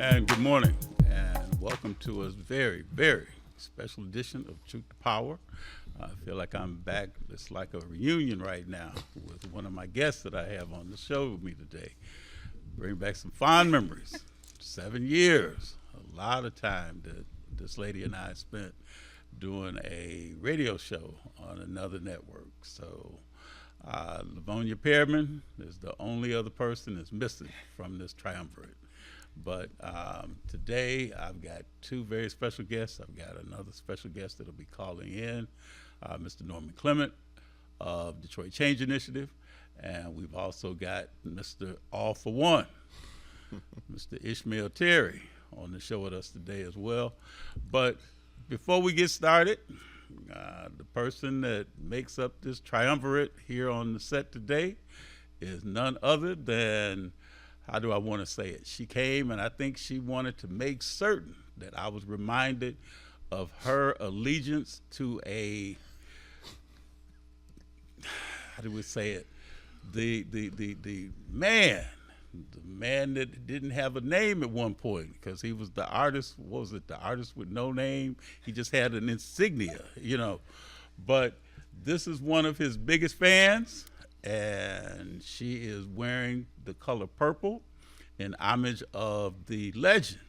And good morning, and welcome to a very, very special edition of Truth to Power. I feel like I'm back. It's like a reunion right now with one of my guests that I have on the show with me today. Bring back some fond memories. 7 years, a lot of time that this lady and I spent doing a radio show on another network. So Livonia Pearman is the only other person that's missing from this triumvirate. But today I've got two very special guests. I've got another special guest that'll be calling in, Mr. Norman Clement of Detroit Change Initiative. And we've also got Mr. All for One, Mr. Ishmael Terry, on the show with us today as well. But before we get started, the person that makes up this triumvirate here on the set today is none other than, how do I want to say it? She came and I think she wanted to make certain that I was reminded of her allegiance to a, how do we say it? The man that didn't have a name at one point because he was the artist. What was it? The artist with no name. He just had an insignia, you know. But this is one of his biggest fans, and she is wearing the color purple in homage of the legend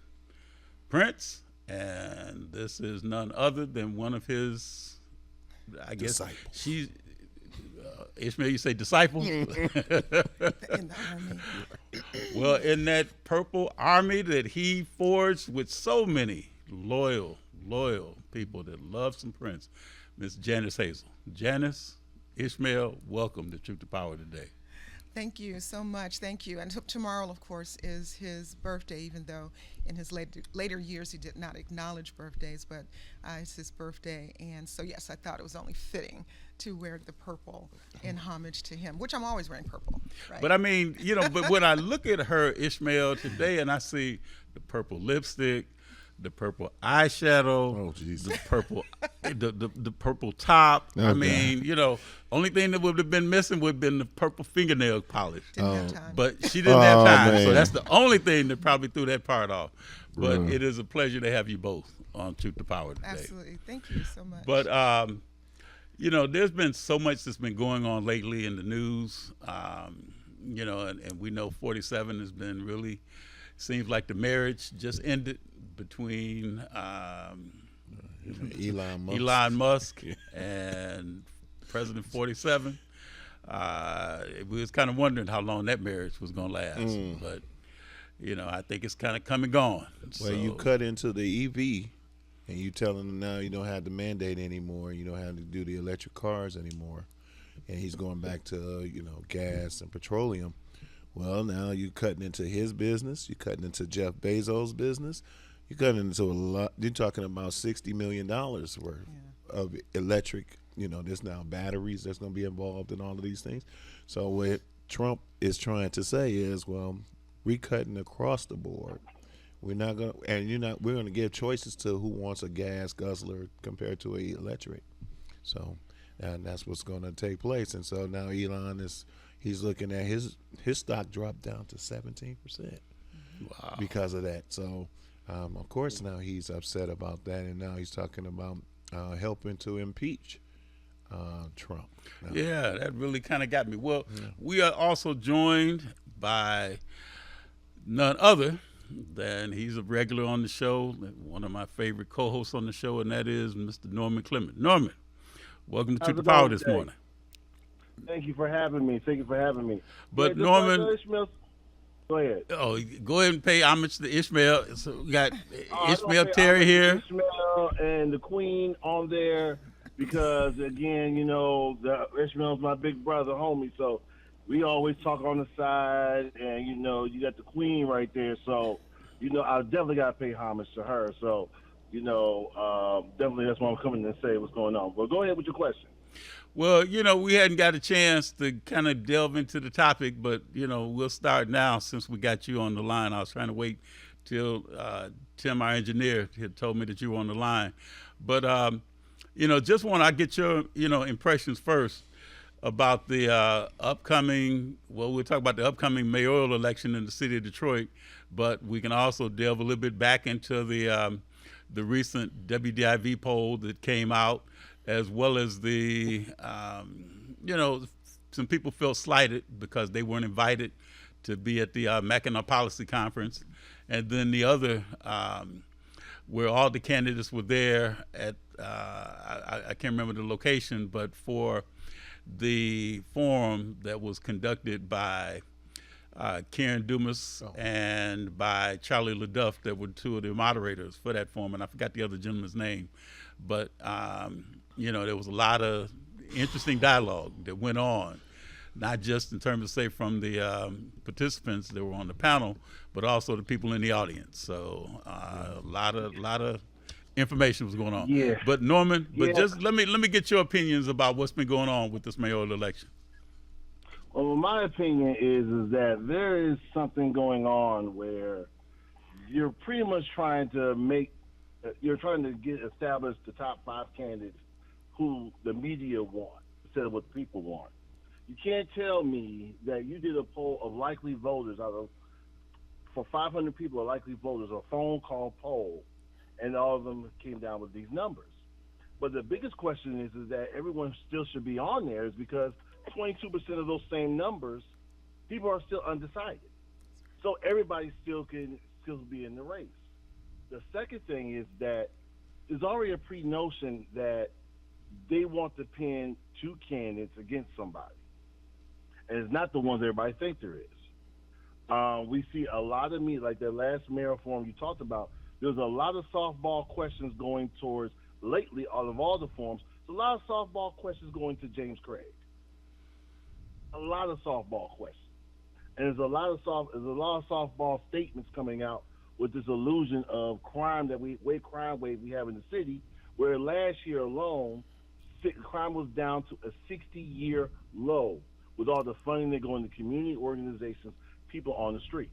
Prince. And this is none other than one of his, I guess, disciples. She's Ishmael, you say disciple? In the army. Well, in that purple army that he forged with so many loyal people that love some Prince, Miss Janice Hazel. Janice, Ishmael, welcome to Truth to Power today. Thank you so much. Thank you. And tomorrow, of course, is his birthday, even though in his later years he did not acknowledge birthdays, but it's his birthday. And so, yes, I thought it was only fitting to wear the purple in homage to him, which I'm always wearing purple. Right? But I mean, you know, but when I look at her, Ishmael, today, and I see the purple lipstick, the purple eyeshadow, the purple, the purple top. Oh, I mean, you know, only thing that would have been missing would have been the purple fingernail polish. Didn't have time. But she didn't have time, man. so that's the only thing that probably threw that part off. But Right. it is a pleasure to have you both on Truth to Power today. Absolutely. Thank you so much. But you know, there's been so much that's been going on lately in the news. You know, and we know 47 has been really, seems like the marriage just ended between Elon Musk. and President 47. We was kind of wondering how long that marriage was going to last, but you know, I think it's kind of come and gone. Well, you cut into the EV, and you telling them now you don't have the mandate anymore. You don't have to do the electric cars anymore, and he's going back to gas and petroleum. Well, now you're cutting into his business. You're cutting into Jeff Bezos' business. You're cutting into a lot. You're talking about $60 million worth of electric. You know, there's now batteries that's going to be involved in all of these things. So what Trump is trying to say is, well, we're cutting across the board. We're not going to, and we're going to give choices to who wants a gas guzzler compared to a electric. So, and that's what's going to take place. And so now Elon he's looking at his stock dropped down to 17% because of that. So, of course, now he's upset about that, and now he's talking about helping to impeach Trump. Now, yeah, that really kind of got me. Well, we are also joined by none other than, he's a regular on the show, one of my favorite co-hosts on the show, and that is Mr. Norman Clement. Norman, welcome to Truth to Power this morning. Thank you for having me. But Yeah, Norman, Ishmael, go ahead. oh, go ahead and pay homage to Ishmael. So we got I Ishmael don't Terry pay here. Ishmael and the Queen on there because, again, Ishmael's my big brother, homie. So we always talk on the side, and you got the Queen right there. So I definitely got to pay homage to her. So definitely that's why I'm coming to say what's going on. But go ahead with your question. Well, we hadn't got a chance to kind of delve into the topic, but, we'll start now since we got you on the line. I was trying to wait till Tim, our engineer, had told me that you were on the line. But, just want to get your, impressions first. about the upcoming. Well, we'll talk about the upcoming mayoral election in the city of Detroit, but we can also delve a little bit back into the recent WDIV poll that came out, as well as the some people felt slighted because they weren't invited to be at the Mackinac Policy Conference, and then the other where all the candidates were there at I can't remember the location, but for the forum that was conducted by Karen Dumas and by Charlie LaDuff, that were two of the moderators for that forum, and I forgot the other gentleman's name, but there was a lot of interesting dialogue that went on, not just in terms of, say, from the participants that were on the panel, but also the people in the audience. So a lot of information was going on. Yeah. But Norman, Yeah. just let me get your opinions about what's been going on with this mayoral election. Well, my opinion is that there is something going on where you're pretty much trying to get established the top 5 candidates who the media want instead of what the people want. You can't tell me that you did a poll of likely voters for 500 people are likely voters, a phone call poll, and all of them came down with these numbers. But the biggest question is that everyone still should be on there is because 22% of those same numbers, people are still undecided. So everybody still can be in the race. The second thing is that there's already a pre-notion that they want to pin 2 candidates against somebody. And it's not the ones everybody think there is. We see a lot of like the last mayoral forum you talked about, there's a lot of softball questions going towards, lately, out of all the forums, there's a lot of softball questions going to James Craig. A lot of softball questions. And there's a lot of softball statements coming out with this illusion of crime crime wave we have in the city, where last year alone, crime was down to a 60-year low with all the funding that go into community organizations, people on the street.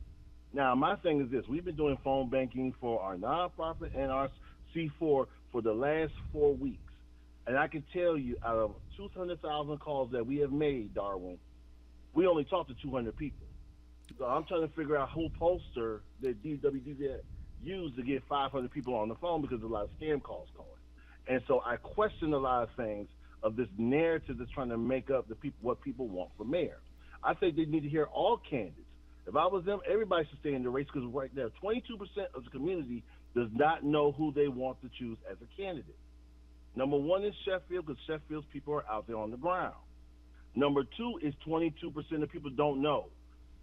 Now, my thing is this. We've been doing phone banking for our nonprofit and our C4 for the last 4 weeks. And I can tell you, out of 200,000 calls that we have made, Darwin, we only talked to 200 people. So I'm trying to figure out who poster that DWD used to get 500 people on the phone because there's a lot of scam calls going. And so I question a lot of things of this narrative that's trying to make up what people want for mayor. I think they need to hear all candidates. If I was them, everybody should stay in the race because right there, 22% of the community does not know who they want to choose as a candidate. Number 1 is Sheffield because Sheffield's people are out there on the ground. Number 2 is 22% of people don't know.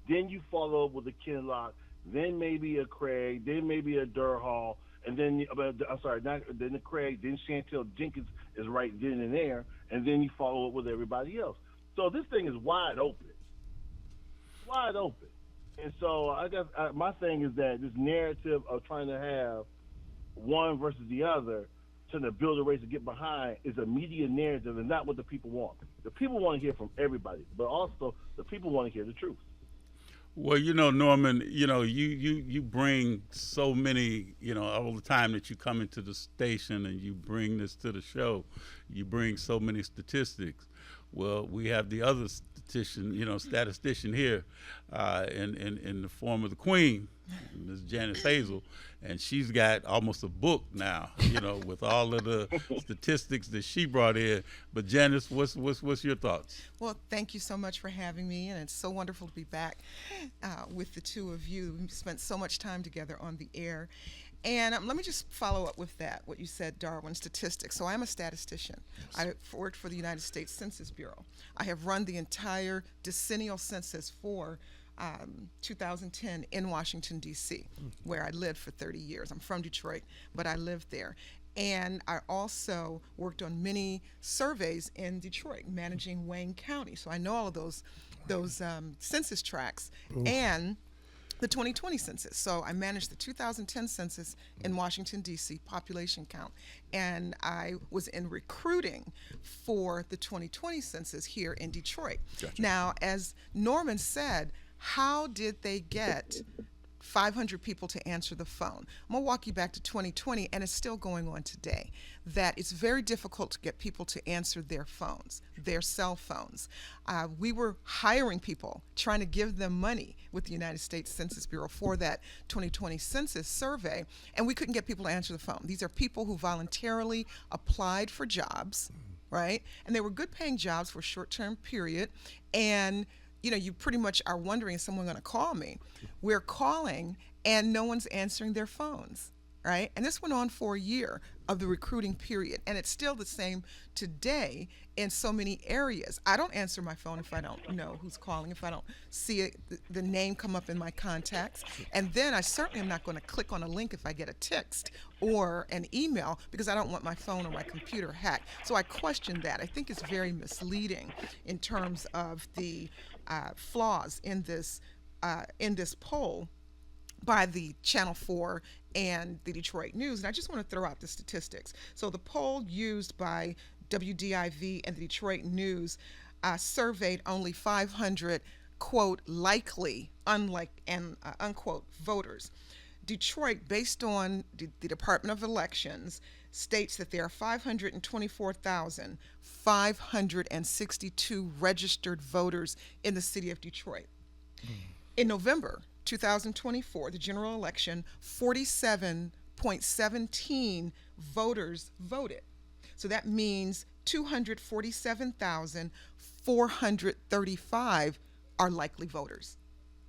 Then you follow up with a Kinlock, then maybe a Craig, then maybe a Durhal, and then then the Craig, then Chantel Jenkins is right then and there, and then you follow up with everybody else. So this thing is wide open, And so I guess my thing is that this narrative of trying to have one versus the other, trying to build a race to get behind, is a media narrative and not what the people want. The people want to hear from everybody, but also the people want to hear the truth. Well, Norman, you bring so many, all the time that you come into the station and you bring this to the show, you bring so many statistics. Well, we have the other statistician here in the form of the Queen, Ms. Janice Hazel, and she's got almost a book now, with all of the statistics that she brought in. But Janice, what's your thoughts? Well, thank you so much for having me, and it's so wonderful to be back with the two of you. We spent so much time together on the air. And let me just follow up with that, what you said, Darwin, statistics. So I'm a statistician. I worked for the United States Census Bureau. I have run the entire decennial census for 2010 in Washington, D.C., where I lived for 30 years. I'm from Detroit, but I lived there. And I also worked on many surveys in Detroit, managing Wayne County. So I know all of those census tracts and the 2020 census. So I managed the 2010 census in Washington, D.C., population count. And I was in recruiting for the 2020 census here in Detroit. Gotcha. Now, as Norman said, how did they get 500 people to answer the phone. I'm going to walk you back to 2020, and it's still going on today, that it's very difficult to get people to answer their phones, their cell phones. We were hiring people, trying to give them money with the United States Census Bureau for that 2020 census survey, and we couldn't get people to answer the phone. These are people who voluntarily applied for jobs, right? And they were good paying jobs for a short-term period, and you pretty much are wondering, is someone going to call me? We're calling and no one's answering their phones, right? And this went on for a year of the recruiting period. And it's still the same today in so many areas. I don't answer my phone if I don't know who's calling, if I don't see it, the name come up in my contacts. And then I certainly am not going to click on a link if I get a text or an email, because I don't want my phone or my computer hacked. So I question that. I think it's very misleading in terms of the flaws in this poll by the Channel 4 and the Detroit News. And I just want to throw out the statistics. So the poll used by WDIV and the Detroit News surveyed only 500, quote, likely, unquote, voters. Detroit, based on the Department of Elections, states that there are 524,562 registered voters in the city of Detroit. In November 2024, the general election, 47.17 voters voted. So that means 247,435 are likely voters,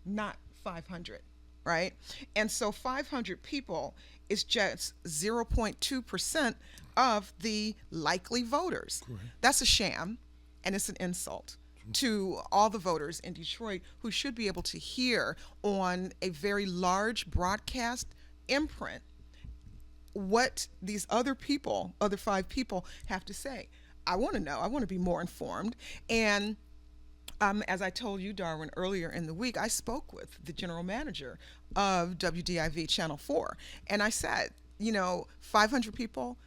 not 500, right? And so 500 people is just 0.2% of the likely voters. Correct. That's a sham, and it's an insult to all the voters in Detroit who should be able to hear on a very large broadcast imprint what these other 5 people have to say. I want to know. I want to be more informed. And as I told you, Darwin, earlier in the week, I spoke with the general manager of WDIV Channel 4, and I said, 500 people,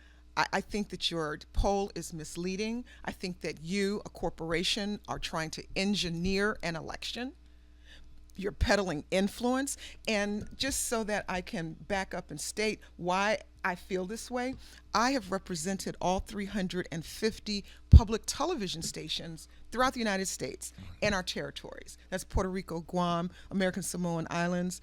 I think that your poll is misleading. I think that you, a corporation, are trying to engineer an election. You're peddling influence. And just so that I can back up and state why I feel this way, I have represented all 350 public television stations throughout the United States and our territories. That's Puerto Rico, Guam, American Samoan Islands,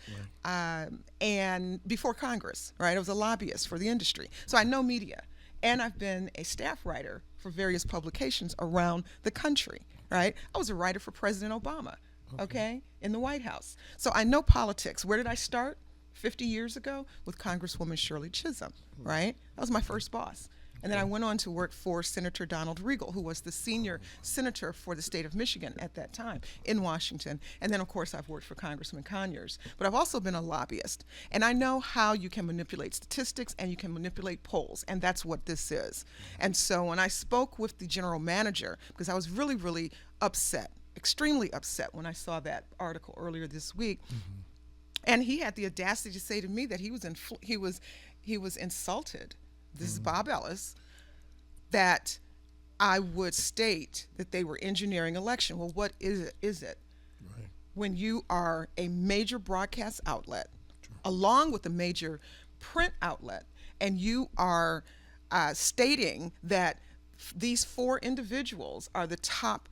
and before Congress, right? I was a lobbyist for the industry. So I know media. And I've been a staff writer for various publications around the country, right? I was a writer for President Obama, okay, in the White House. So I know politics. Where did I start? 50 years ago with Congresswoman Shirley Chisholm, right? That was my first boss. And then I went on to work for Senator Donald Regal, who was the senior senator for the state of Michigan at that time in Washington. And then, of course, I've worked for Congressman Conyers. But I've also been a lobbyist. And I know how you can manipulate statistics and you can manipulate polls. And that's what this is. And so when I spoke with the general manager, because I was really, really upset, extremely upset when I saw that article earlier this week, and he had the audacity to say to me that he was insulted. This is Bob Ellis, that I would state that they were engineering election. Well, what is it? Right. When you are a major broadcast outlet, along with a major print outlet, and you are stating that these 4 individuals are the top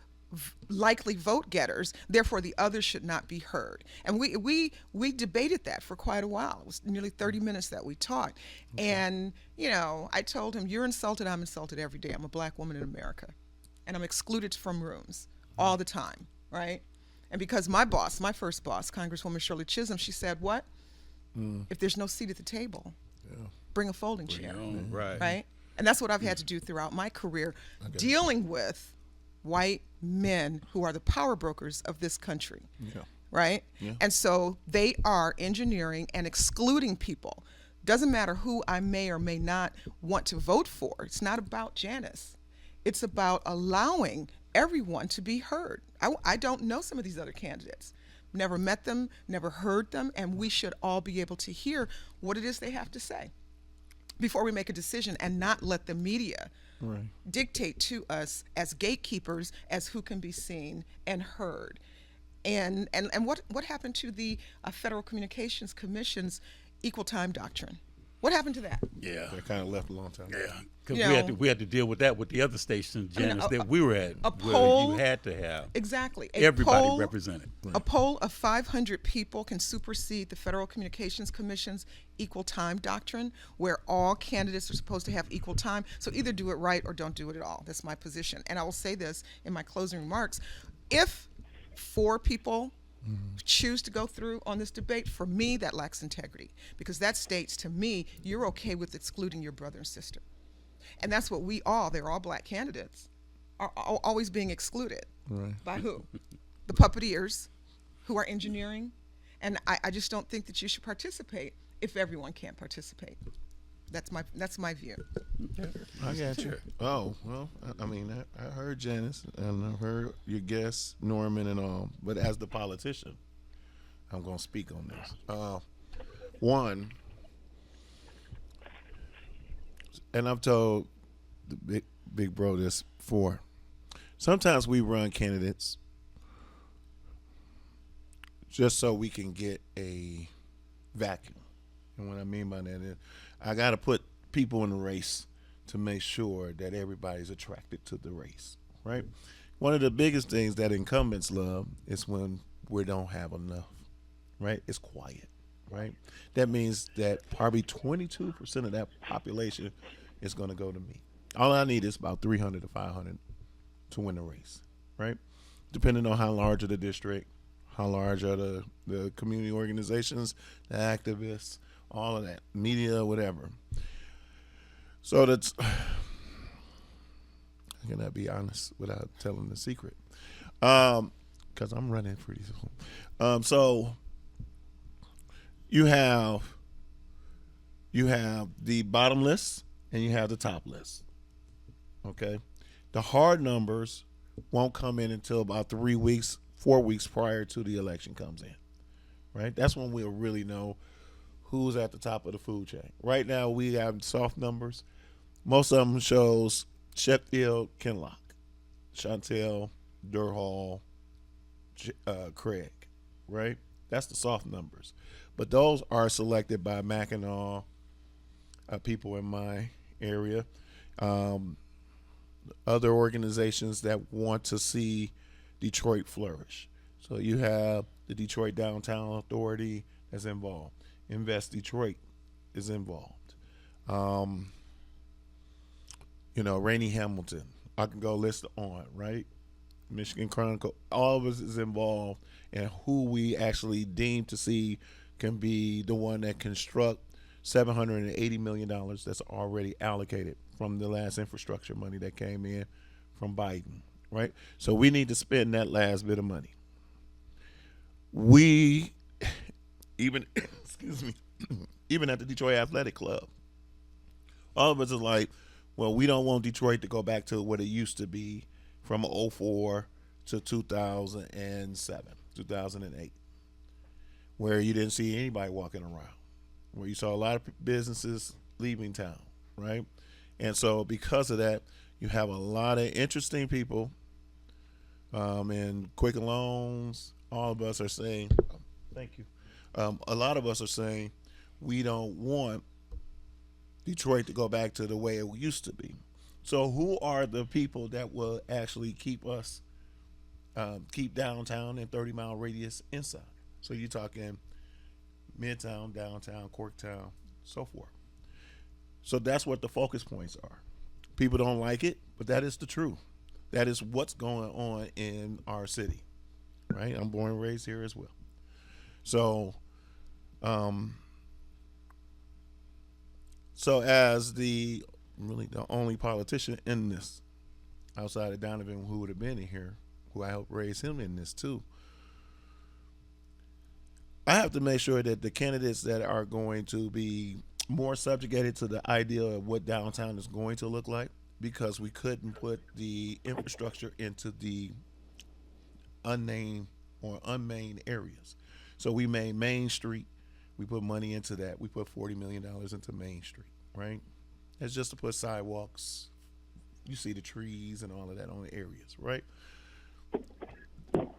likely vote getters, therefore the others should not be heard. And we debated that for quite a while. It was nearly 30 minutes that we talked. Okay. And, I told him, you're insulted, I'm insulted every day. I'm a black woman in America. And I'm excluded from rooms all the time, right? And because my first boss, Congresswoman Shirley Chisholm, she said, what? If there's no seat at the table, bring a folding chair. Right? And that's what I've had to do throughout my career, dealing with white men who are the power brokers of this country, right? Yeah. And so they are engineering and excluding people. Doesn't matter who I may or may not want to vote for. It's not about Janice. It's about allowing everyone to be heard. I don't know some of these other candidates. Never met them, never heard them, and we should all be able to hear what it is they have to say before we make a decision, and not let the media dictate to us as gatekeepers as who can be seen and heard. And what happened to the Federal Communications Commission's equal time doctrine? What happened to that? Yeah. That kind of left a long time ago. Yeah, because You we know, had to deal with that with the other stations, I mean, Janice, that we were at, a where poll- you had to have Exactly. everybody represented. A poll of 500 people can supersede the Federal Communications Commission's equal time doctrine, where all candidates are supposed to have equal time. So either do it right or don't do it at all. That's my position. And I will say this in my closing remarks. If 4 people choose to go through on this debate, for me, that lacks integrity, because that states to me you're okay with excluding your brother and sister. And that's what they're all black candidates, are always being excluded. Right. By who? The puppeteers who are engineering. And I just don't think that you should participate if everyone can't participate. That's my view. I got you. Sure. Oh, well, I mean, I heard Janice and I heard your guest, Norman, and all. But as the politician, I'm going to speak on this. One, and I've told the big bro this before. Sometimes we run candidates just so we can get a vacuum. And what I mean by that is I got to put people in the race to make sure that everybody's attracted to the race, right? One of the biggest things that incumbents love is when we don't have enough, right? It's quiet, right? That means that probably 22% of that population is going to go to me. All I need is about 300 to 500 to win the race, right? Depending on how large of the district, how large are the community organizations, the activists, all of that, media, whatever. So that's, I cannot be honest without telling the secret, because I'm running pretty soon. So you have the bottom list and you have the top list. Okay, the hard numbers won't come in until about 3 weeks, 4 weeks prior to the election comes in, right? That's when we'll really know who's at the top of the food chain. Right now, we have soft numbers. Most of them shows Sheffield, Kinloch, Chantel, Durhal, Craig, right? That's the soft numbers. But those are selected by Mackinac, people in my area, other organizations that want to see Detroit flourish. So you have the Detroit Downtown Authority that's involved. Invest Detroit is involved. Rainey Hamilton. I can go list on, right? Michigan Chronicle. All of us is involved in who we actually deem to see can be the one that construct $780 million that's already allocated from the last infrastructure money that came in from Biden, right? So we need to spend that last bit of money. We, even, excuse me, even at the Detroit Athletic Club, all of us are like, well, we don't want Detroit to go back to what it used to be from 2004 to 2007, 2008, where you didn't see anybody walking around, where you saw a lot of businesses leaving town, right? And so because of that, you have a lot of interesting people, and Quicken Loans. All of us are saying, thank you. A lot of us are saying we don't want Detroit to go back to the way it used to be. So who are the people that will actually keep us, keep downtown and 30-mile radius inside? So you're talking Midtown, downtown, Corktown, so forth. So that's what the focus points are. People don't like it, but that is the truth. That is what's going on in our city, right? I'm born and raised here as well. So, so as the only politician in this, outside of Donovan, who would have been in here, who I helped raise him in this too, I have to make sure that the candidates that are going to be more subjugated to the idea of what downtown is going to look like, because we couldn't put the infrastructure into the unnamed or unmained areas. So we made Main Street. We put money into that. We put $40 million into Main Street, right? It's just to put sidewalks. You see the trees and all of that on the areas, right?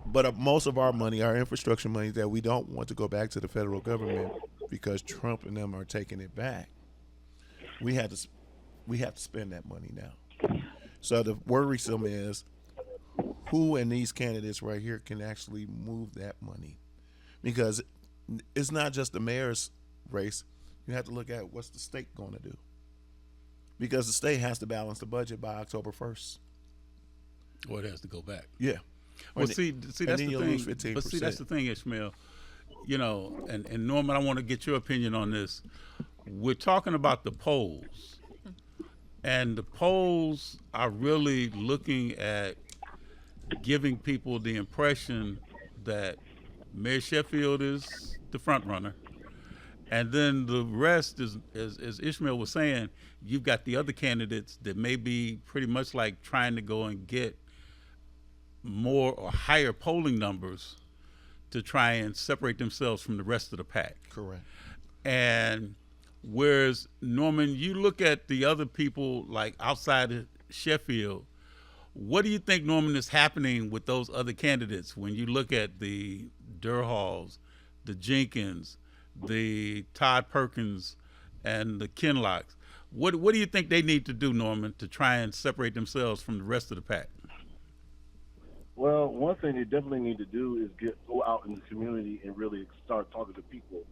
But most of our money, our infrastructure money, that we don't want to go back to the federal government because Trump and them are taking it back. We have to spend that money now. So the worrisome is who in these candidates right here can actually move that money, because it's not just the mayor's race. You have to look at what's the state going to do, because the state has to balance the budget by October 1st. Or it has to go back. Yeah. Well, And see, that's then the you'll thing. lose 15%. But see, that's the thing, Ishmael. You know, and Norman, I want to get your opinion on this. We're talking about the polls, and the polls are really looking at giving people the impression that Mayor Sheffield is the front runner, and then the rest is, as Ishmael was saying, you've got the other candidates that may be pretty much like trying to go and get more or higher polling numbers to try and separate themselves from the rest of the pack. Correct. And whereas, Norman, you look at the other people like outside of Sheffield, what do you think, Norman, is happening with those other candidates when you look at the Durhalls, the Jenkins, the Todd Perkins, and the Kinlocks? What do you think they need to do, Norman, to try and separate themselves from the rest of the pack? Well, one thing they definitely need to do is go out in the community and really start talking to people,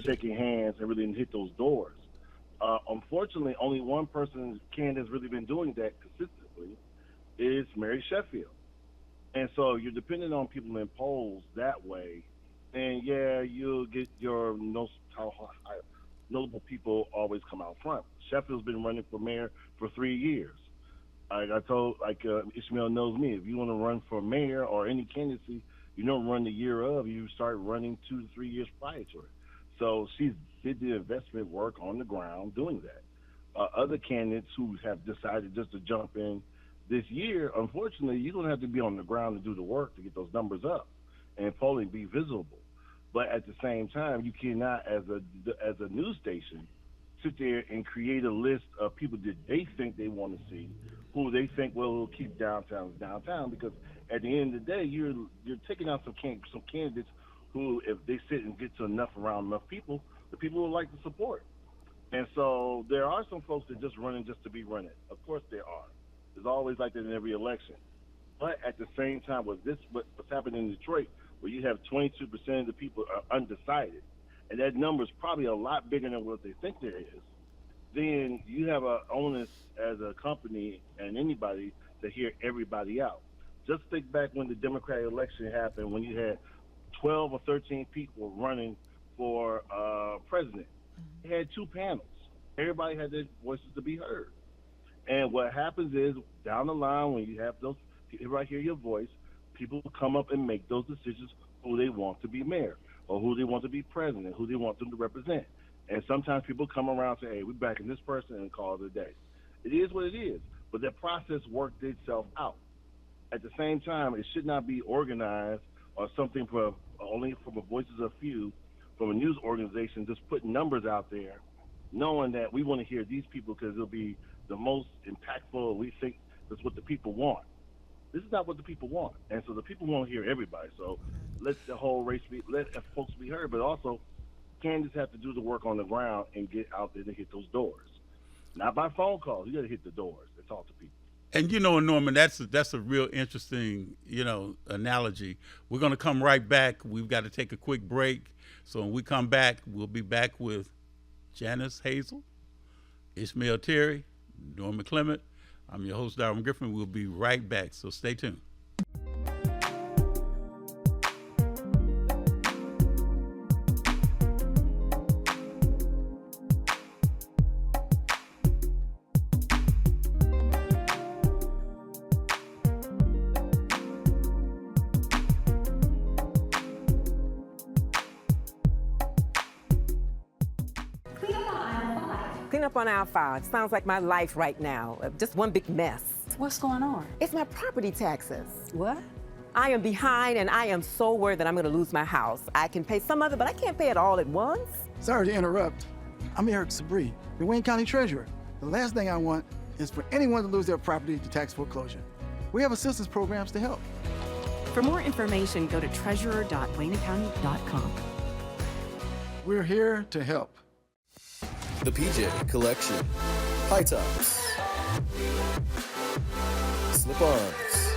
shaking hands, and really hit those doors. Unfortunately, only one person has really been doing that consistently is Mary Sheffield. And so you're dependent on people in polls that way. And yeah, you'll get your notable people always come out front. Sheffield's been running for mayor for 3 years. Ishmael knows me. If you want to run for mayor or any candidacy, you don't run the year of. You start running 2 to 3 years prior to it. So she's did the investment work on the ground doing that. Other candidates who have decided just to jump in this year, unfortunately, you're going to have to be on the ground to do the work to get those numbers up and polling be visible. But at the same time, you cannot, as a news station, sit there and create a list of people that they think they want to see, who they think will keep downtown, because at the end of the day, you're taking out some candidates who, if they sit and get to around enough people, the people will like to support. And so there are some folks that just running just to be running. Of course there are. There's always like that in every election. But at the same time, what's happening in Detroit, where you have 22% of the people are undecided, and that number is probably a lot bigger than what they think there is, then you have an onus as a company and anybody to hear everybody out. Just think back when the Democratic election happened, when you had 12 or 13 people running for president. They had 2 panels. Everybody had their voices to be heard. And what happens is, down the line, when you have those, everybody hear your voice, people come up and make those decisions who they want to be mayor, or who they want to be president, who they want them to represent. And sometimes people come around and say, hey, we're backing this person, and call it a day. It is what it is. But that process worked itself out. At the same time, it should not be organized or something only from the voices of few, from a news organization, just putting numbers out there, knowing that we want to hear these people because it'll be the most impactful. We think that's what the people want. This is not what the people want. And so the people want to hear everybody. So let the whole race let folks be heard, but also candidates have to do the work on the ground and get out there to hit those doors. Not by phone calls. You got to hit the doors and talk to people. And Norman, that's a real interesting, analogy. We're going to come right back. We've got to take a quick break. So when we come back, we'll be back with Janice Hazel, Ishmael Terry, Norman Clement. I'm your host, Darwin Griffin. We'll be right back, so stay tuned. Clean up on aisle 5. Sounds like my life right now. Just one big mess. What's going on? It's my property taxes. What? I am behind, and I am so worried that I'm going to lose my house. I can pay some of it, but I can't pay it all at once. Sorry to interrupt. I'm Eric Sabri, the Wayne County Treasurer. The last thing I want is for anyone to lose their property to tax foreclosure. We have assistance programs to help. For more information, go to treasurer.waynecounty.com. We're here to help. The PJ Collection. High tops. Slip-ons.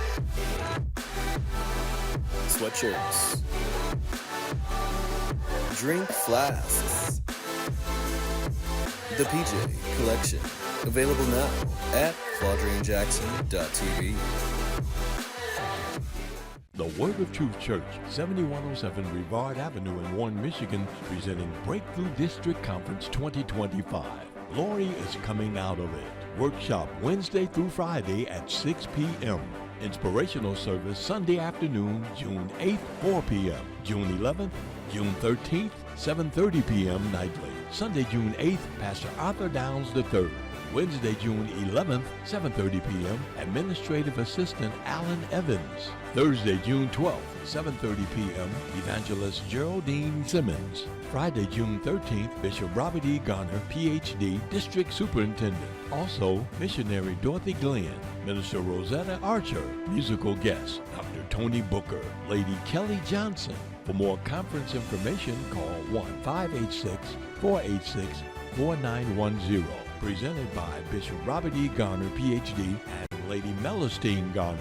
Sweatshirts. Drink flasks. The PJ Collection. Available now at ClaudrianJackson.tv. The Word of Truth Church, 7107 Brevard Avenue in Warren, Michigan, presenting Breakthrough District Conference 2025. Glory is coming out of it. Workshop Wednesday through Friday at 6 p.m. Inspirational service Sunday afternoon, June 8th, 4 p.m. June 11th, June 13th, 7:30 p.m. nightly. Sunday, June 8th, Pastor Arthur Downs III. Wednesday, June 11th, 7:30 p.m., Administrative Assistant Alan Evans. Thursday, June 12th, 7:30 p.m., Evangelist Geraldine Simmons. Friday, June 13th, Bishop Robert E. Garner, Ph.D., District Superintendent. Also, Missionary Dorothy Glenn, Minister Rosetta Archer, musical guest, Dr. Tony Booker, Lady Kelly Johnson. For more conference information, call 1-586-486-4910. Presented by Bishop Robert E. Garner, Ph.D., and Lady Melistine Garner.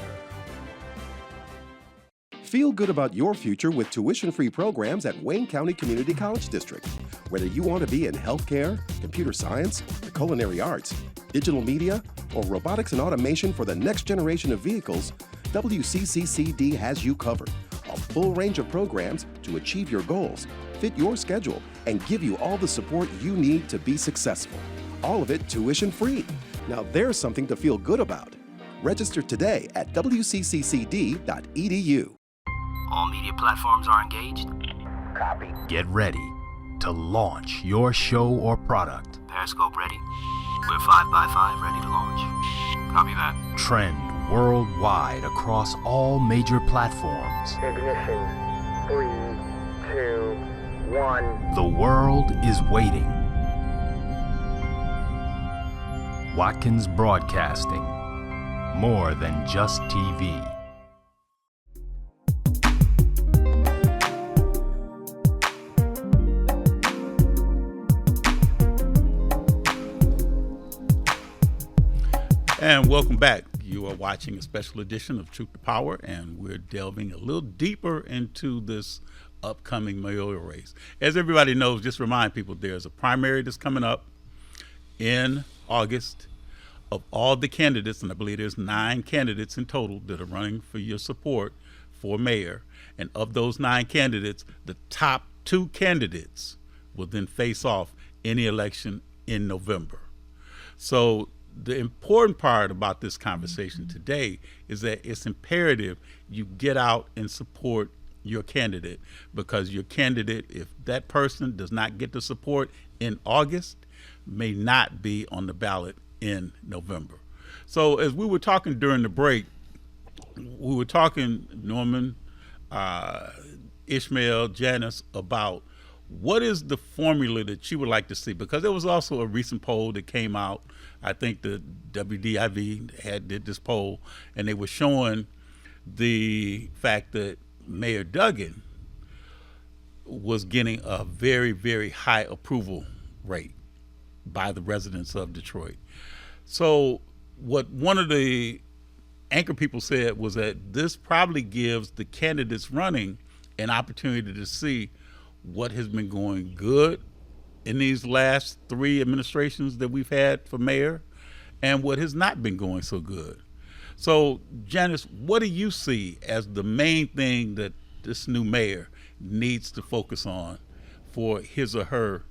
Feel good about your future with tuition-free programs at Wayne County Community College District. Whether you want to be in healthcare, computer science, the culinary arts, digital media, or robotics and automation for the next generation of vehicles, WCCCD has you covered. A full range of programs to achieve your goals, fit your schedule, and give you all the support you need to be successful. All of it tuition-free. Now there's something to feel good about. Register today at wcccd.edu. All media platforms are engaged. Copy. Get ready to launch your show or product. Periscope ready. We're 5x5 ready to launch. Copy that. Trend worldwide across all major platforms. Ignition. 3, 2, 1. The world is waiting. Watkins Broadcasting. More than just TV. And welcome back. You are watching a special edition of Truth to Power, and we're delving a little deeper into this upcoming mayoral race. As everybody knows, just remind people there's a primary that's coming up in August. Of all the candidates, and I believe there's 9 candidates in total that are running for your support for mayor, and of those 9 candidates, the top 2 candidates will then face off in the election in November. So the important part about this conversation today is that it's imperative you get out and support your candidate, because your candidate, if that person does not get the support in August, may not be on the ballot in November. So as we were talking during the break, we were talking, Norman, Ishmael, Janice, about what is the formula that you would like to see, because there was also a recent poll that came out. I think the WDIV did this poll, and they were showing the fact that Mayor Duggan was getting a very, very high approval rate by the residents of Detroit. So what one of the anchor people said was that this probably gives the candidates running an opportunity to see what has been going good in these last 3 administrations that we've had for mayor and what has not been going so good. So Janice, what do you see as the main thing that this new mayor needs to focus on for his or her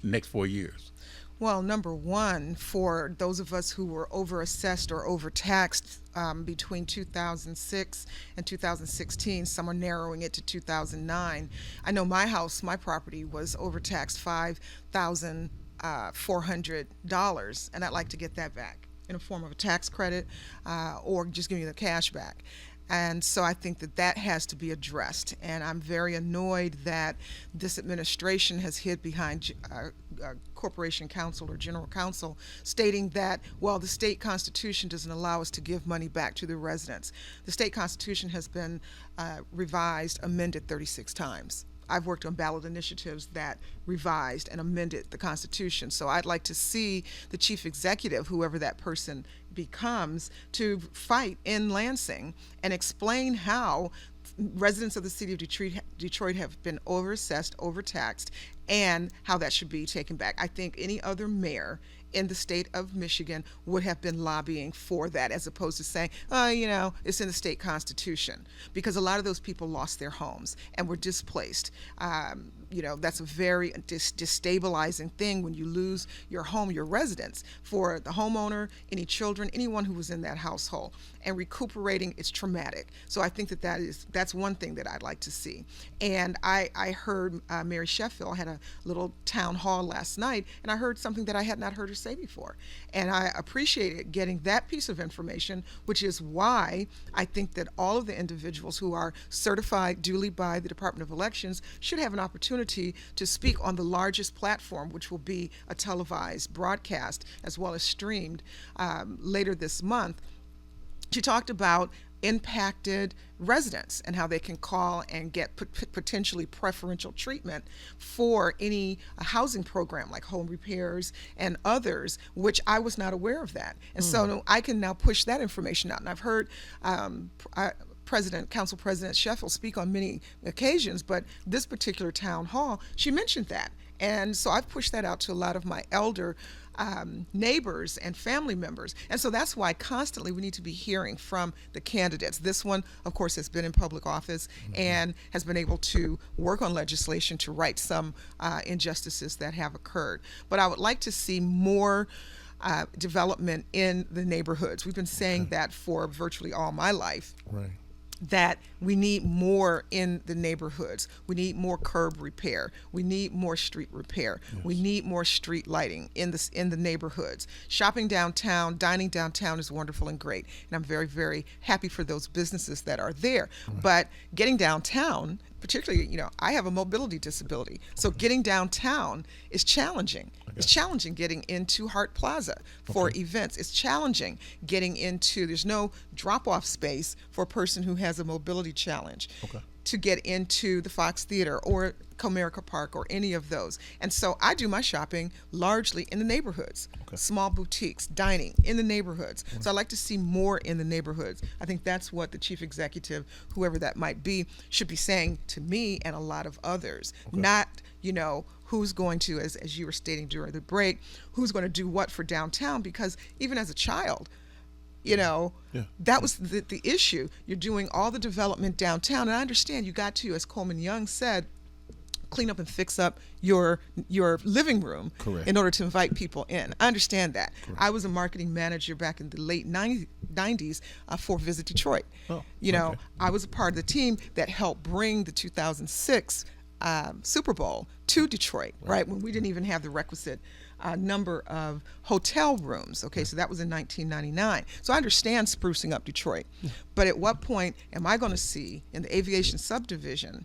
next 4 years? Well, number one, for those of us who were overassessed or overtaxed between 2006 and 2016, some are narrowing it to 2009. I know my house, my property was overtaxed $5,400, and I'd like to get that back in a form of a tax credit or just give me the cash back. And so I think that that has to be addressed. And I'm very annoyed that this administration has hid behind corporation counsel or general counsel, stating that, well, the state constitution doesn't allow us to give money back to the residents. The state constitution has been revised, amended 36 times. I've worked on ballot initiatives that revised and amended the Constitution. So I'd like to see the chief executive, whoever that person becomes, to fight in Lansing and explain how residents of the city of Detroit have been overassessed, overtaxed, and how that should be taken back. I think any other mayor in the state of Michigan would have been lobbying for that, as opposed to saying, oh, you know, it's in the state constitution, because a lot of those people lost their homes and were displaced. You know, that's a very destabilizing thing when you lose your home, your residence, for the homeowner, any children, anyone who was in that household. And recuperating is traumatic. So I think that's one thing that I'd like to see. And I heard Mary Sheffield had a little town hall last night, and I heard something that I had not heard her say before. And I appreciated getting that piece of information, which is why I think that all of the individuals who are certified duly by the Department of Elections should have an opportunity to speak on the largest platform, which will be a televised broadcast as well as streamed later this month. She talked about impacted residents and how they can call and get potentially preferential treatment for any housing program like home repairs and others, which I was not aware of that. And so I can now push that information out. And I've heard Council President Sheffield speak on many occasions, but this particular town hall, she mentioned that. And so I've pushed that out to a lot of my elder neighbors and family members. And so that's why constantly we need to be hearing from the candidates. This one, of course, has been in public office and has been able to work on legislation to right some injustices that have occurred. But I would like to see more development in the neighborhoods. We've been saying that for virtually all my life. Right. That we need more in the neighborhoods. We need more curb repair. We need more street repair. Yes. We need more street lighting in the neighborhoods. Shopping downtown, dining downtown is wonderful and great, and I'm very, very happy for those businesses that are there. Right. But getting downtown, particularly, you know, I have a mobility disability, so getting downtown is challenging. It's challenging getting into Hart Plaza for events. It's challenging getting into, there's no drop-off space for a person who has a mobility challenge to get into the Fox Theater or Comerica Park or any of those. And so I do my shopping largely in the neighborhoods, small boutiques, dining in the neighborhoods. So I like to see more in the neighborhoods. I think that's what the chief executive, whoever that might be, should be saying to me and a lot of others, not, you know, who's going to, as you were stating during the break, who's going to do what for downtown, because even as a child, you know, that was the issue. You're doing all the development downtown, and I understand you got to, as Coleman Young said, clean up and fix up your living room in order to invite people in. I understand that. I was a marketing manager back in the late 90s for Visit Detroit. You know, I was a part of the team that helped bring the 2006 Super Bowl to Detroit, right, when we didn't even have the requisite number of hotel rooms. So that was in 1999. So I understand sprucing up Detroit. But at what point am I going to see in the aviation subdivision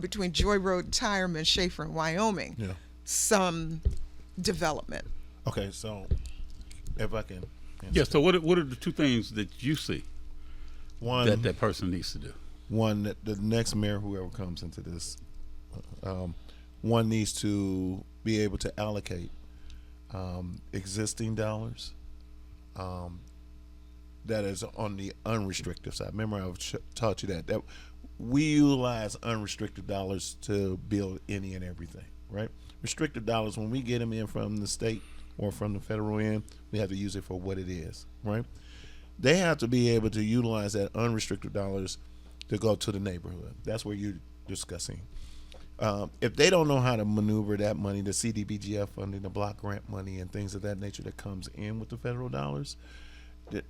between Joy Road, Tireman, Schaefer, and Wyoming some development? Okay, so if I can. So what are the two things that you see that person needs to do? One, that the next mayor, whoever comes into this, one needs to be able to allocate existing dollars that is on the unrestricted side. Remember, I've taught you that we utilize unrestricted dollars to build any and everything, right? Restricted dollars, when we get them in from the state or from the federal end, we have to use it for what it is, right? They have to be able to utilize that unrestricted dollars to go to the neighborhood. That's where you're discussing. If they don't know how to maneuver that money, the CDBGF funding, the block grant money, and things of that nature that comes in with the federal dollars,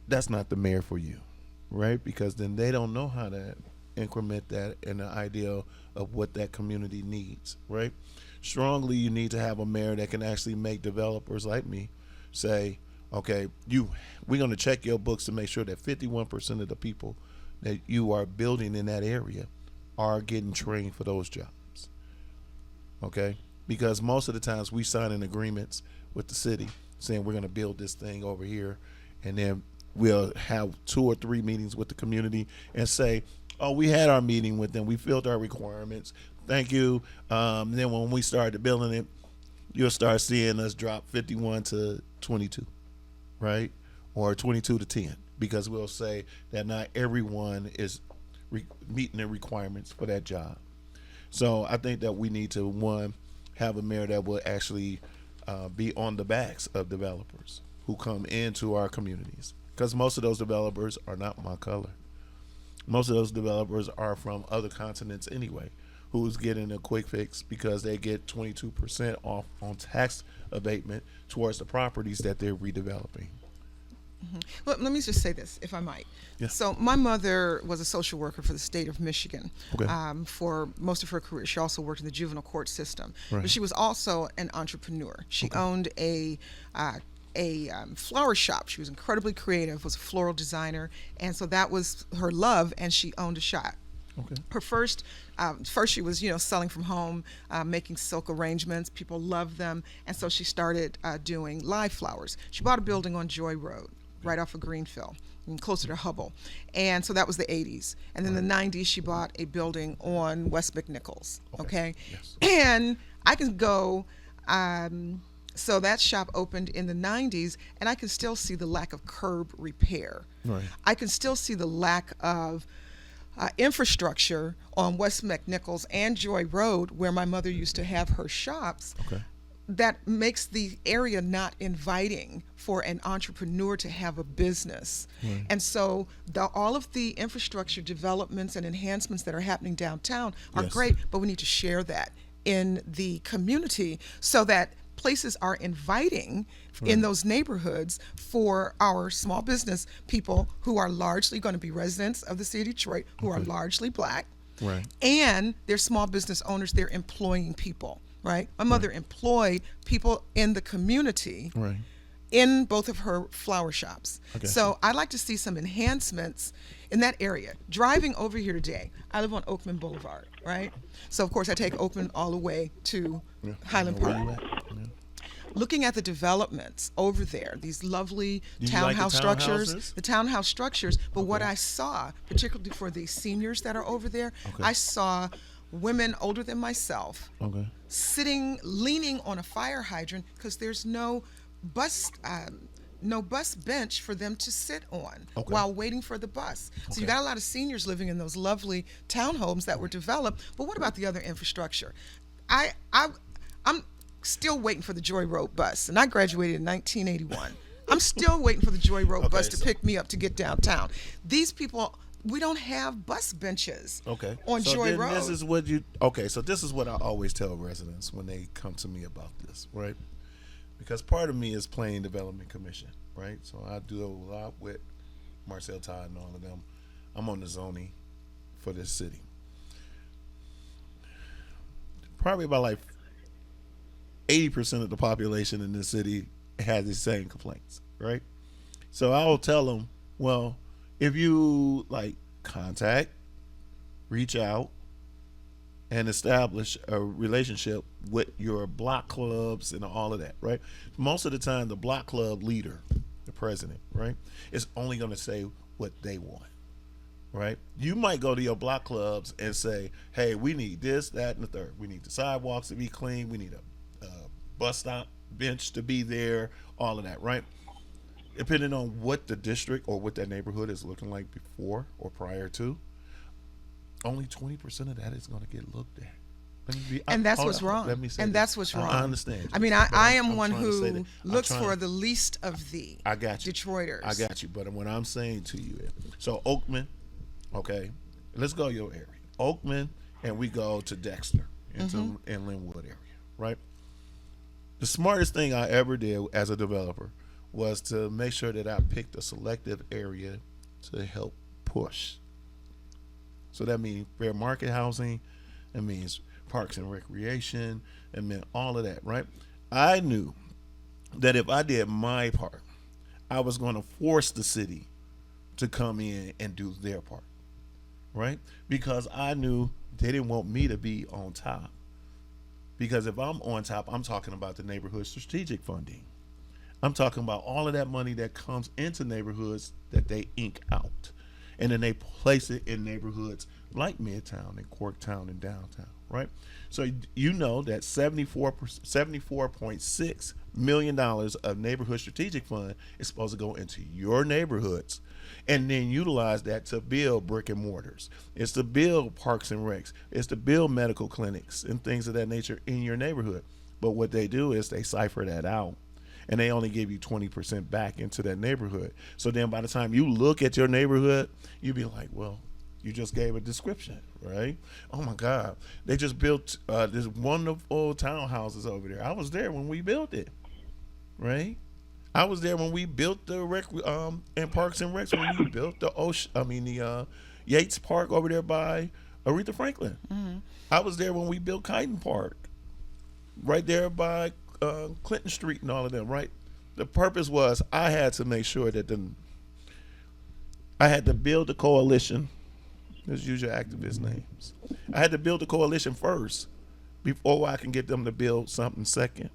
that's not the mayor for you, right? Because then they don't know how to increment that in the idea of what that community needs, right? Strongly, you need to have a mayor that can actually make developers like me say, okay, we're going to check your books to make sure that 51% of the people that you are building in that area are getting trained for those jobs. Okay, because most of the times we sign in agreements with the city saying we're going to build this thing over here, and then we'll have 2 or 3 meetings with the community and say, oh, we had our meeting with them, we filled our requirements, thank you. Then when we started building it, you'll start seeing us drop 51 to 22, right? Or 22 to 10, because we'll say that not everyone is meeting the requirements for that job. So I think that we need to, one, have a mayor that will actually be on the backs of developers who come into our communities, because most of those developers are not my color. Most of those developers are from other continents anyway, who's getting a quick fix because they get 22% off on tax abatement towards the properties that they're redeveloping. Well, let me just say this, if I might. Yeah. So my mother was a social worker for the state of Michigan Okay. for most of her career. She also worked in the juvenile court system, Right. but she was also an entrepreneur. She owned a flower shop. She was incredibly creative, was a floral designer, and so that was her love, and she owned a shop. Okay. Her first she was, selling from home, making silk arrangements. People loved them, and so she started doing live flowers. She bought a building on Joy Road, right off of Greenfield, and closer to Hubble, and so that was the 80s. And then the 90s, she bought a building on West McNichols. Okay, Yes. and I can go. So that shop opened in the 90s, and I can still see the lack of curb repair. Right. I can still see the lack of infrastructure on West McNichols and Joy Road, where my mother used to have her shops. Okay. That makes the area not inviting for an entrepreneur to have a business. Right. And so all of the infrastructure developments and enhancements that are happening downtown are Yes. great, but we need to share that in the community so that places are inviting in those neighborhoods for our small business people who are largely going to be residents of the city of Detroit, who are largely black, Right. and they're small business owners. They're employing people, right? My mother employed people in the community Right. in both of her flower shops. Okay. So I'd like to see some enhancements in that area. Driving over here today, I live on Oakman Boulevard, right? So of course I take Oakman all the way to Highland Where Park. you at? Yeah. Looking at the developments over there, these lovely Did you like the townhouse structures, townhouses? the townhouse structures. But what I saw, particularly for the seniors that are over there, Okay. I saw women older than myself Okay. leaning on a fire hydrant because there's no bus bench for them to sit on Okay. while waiting for the bus. So you Okay. got a lot of seniors living in those lovely townhomes that were developed. But what about the other infrastructure? I'm still waiting for the Joy Road bus, and I graduated in 1981. I'm still waiting for the Joy Road bus to pick me up to get downtown. These people, we don't have bus benches on so Joy then Road. This is what I always tell residents when they come to me about this, right? Because part of me is Planning Development Commission, right? So I do a lot with Marcel Todd and all of them. I'm on the zoning for this city. Probably about like 80% of the population in this city has the same complaints, right? So I will tell them, well, if you contact, reach out, and establish a relationship with your block clubs and all of that, right? Most of the time, the block club leader, the president, right, is only going to say what they want, right? You might go to your block clubs and say, hey, we need this, that, and the third. We need the sidewalks to be clean. We need a bus stop bench to be there, all of that, right? Depending on what the district or what that neighborhood is looking like before or prior to, only 20% of that is going to get looked at. And that's what's wrong. Let me say and that. that's what's wrong. I understand. I mean, But I am I'm one trying to say who that. I'm looks trying for to- the least of the I got you. Detroiters. I got you. But what I'm saying to you is, so Oakman, okay, let's go your area. Oakman, and we go to Dexter, in Linwood area, right? The smartest thing I ever did as a developer was to make sure that I picked a selective area to help push. So that means fair market housing, it means parks and recreation, it meant all of that, right? I knew that if I did my part, I was going to force the city to come in and do their part, right? Because I knew they didn't want me to be on top. Because if I'm on top, I'm talking about the neighborhood strategic funding. I'm talking about all of that money that comes into neighborhoods that they ink out. And then they place it in neighborhoods like Midtown and Corktown and downtown, right? So you know that $74.6 million of neighborhood strategic fund is supposed to go into your neighborhoods and then utilize that to build brick and mortars. It's to build parks and recs. It's to build medical clinics and things of that nature in your neighborhood. But what they do is they cipher that out, and they only give you 20% back into that neighborhood. So then by the time you look at your neighborhood, you be like, well, you just gave a description, right? Oh my God, they just built this wonderful townhouses over there. I was there when we built it, right? I was there when we built the rec and Parks and Recs, when we built the Yates Park over there by Aretha Franklin. Mm-hmm. I was there when we built Kyton Park, right there by Clinton Street and all of them, right? The purpose was I had to make sure that I had to build a coalition. Let's use your activist names. I had to build a coalition first before I can get them to build something second.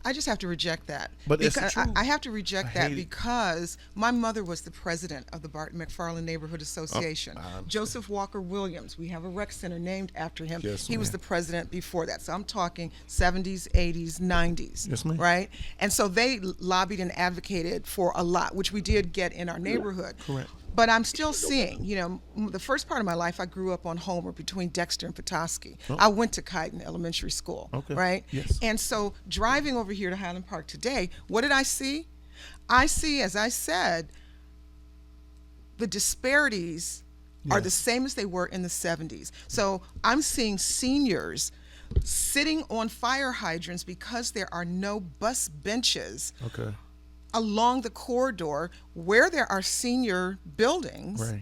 I just have to reject that. But it's the truth. I have to reject that hate it. because my mother was the president of the Barton McFarland Neighborhood Association. Joseph Walker Williams, we have a rec center named after him. Yes, he was ma'am. the president before that. So I'm talking 70s, 80s, 90s. Yes, ma'am. Right? And so they lobbied and advocated for a lot, which we did get in our neighborhood. Correct. But I'm still seeing, the first part of my life, I grew up on Homer between Dexter and Petoskey. Oh. I went to Kyton Elementary School, Okay. right? Yes. And so driving over here to Highland Park today, what did I see? I see, as I said, the disparities are the same as they were in the 70s. So I'm seeing seniors sitting on fire hydrants because there are no bus benches Okay. along the corridor where there are senior buildings. Right.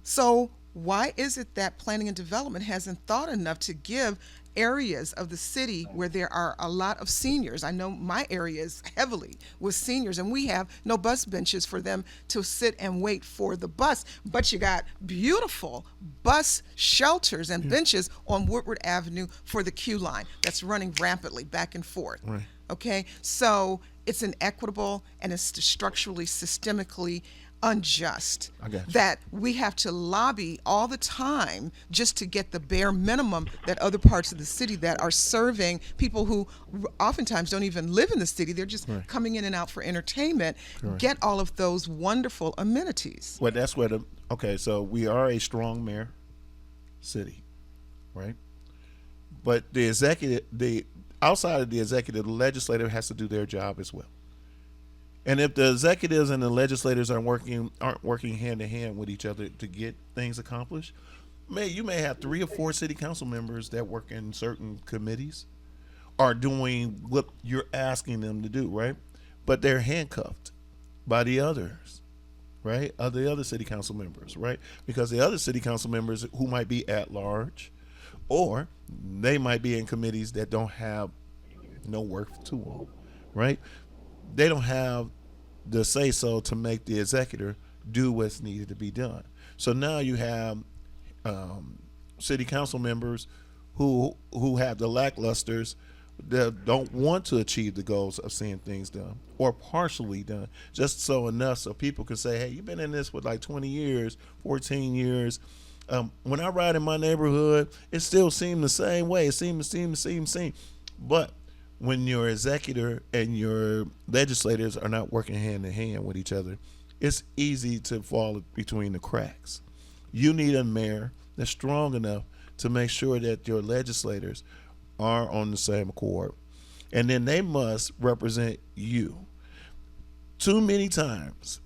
So why is it that planning and development hasn't thought enough to give areas of the city where there are a lot of seniors? I know my area is heavily with seniors, and we have no bus benches for them to sit and wait for the bus. But you got beautiful bus shelters and benches on Woodward Avenue for the Q line that's running rampantly back and forth. Right. Okay, so it's inequitable and it's structurally, systemically unjust I got you. that we have to lobby all the time just to get the bare minimum that other parts of the city that are serving people who oftentimes don't even live in the city, they're just Right. coming in and out for entertainment, Correct. get all of those wonderful amenities. Well, that's where so we are a strong mayor city, right? But outside of the executive, the legislative has to do their job as well. And if the executives and the legislators aren't working hand in hand with each other to get things accomplished, you may have 3 or 4 city council members that work in certain committees are doing what you're asking them to do, right? But they're handcuffed by the others, right? The other city council members, right? Because the other city council members who might be at large, or they might be in committees that don't have no work to them, right? They don't have the say so to make the executive do what's needed to be done. So now you have city council members who have the lacklusters that don't want to achieve the goals of seeing things done or partially done, just so enough so people can say, hey, you've been in this for like 20 years, 14 years. When I ride in my neighborhood, it still seemed the same way. It seemed the same. But when your executive and your legislators are not working hand in hand with each other, it's easy to fall between the cracks. You need a mayor that's strong enough to make sure that your legislators are on the same accord. And then they must represent you. Too many times,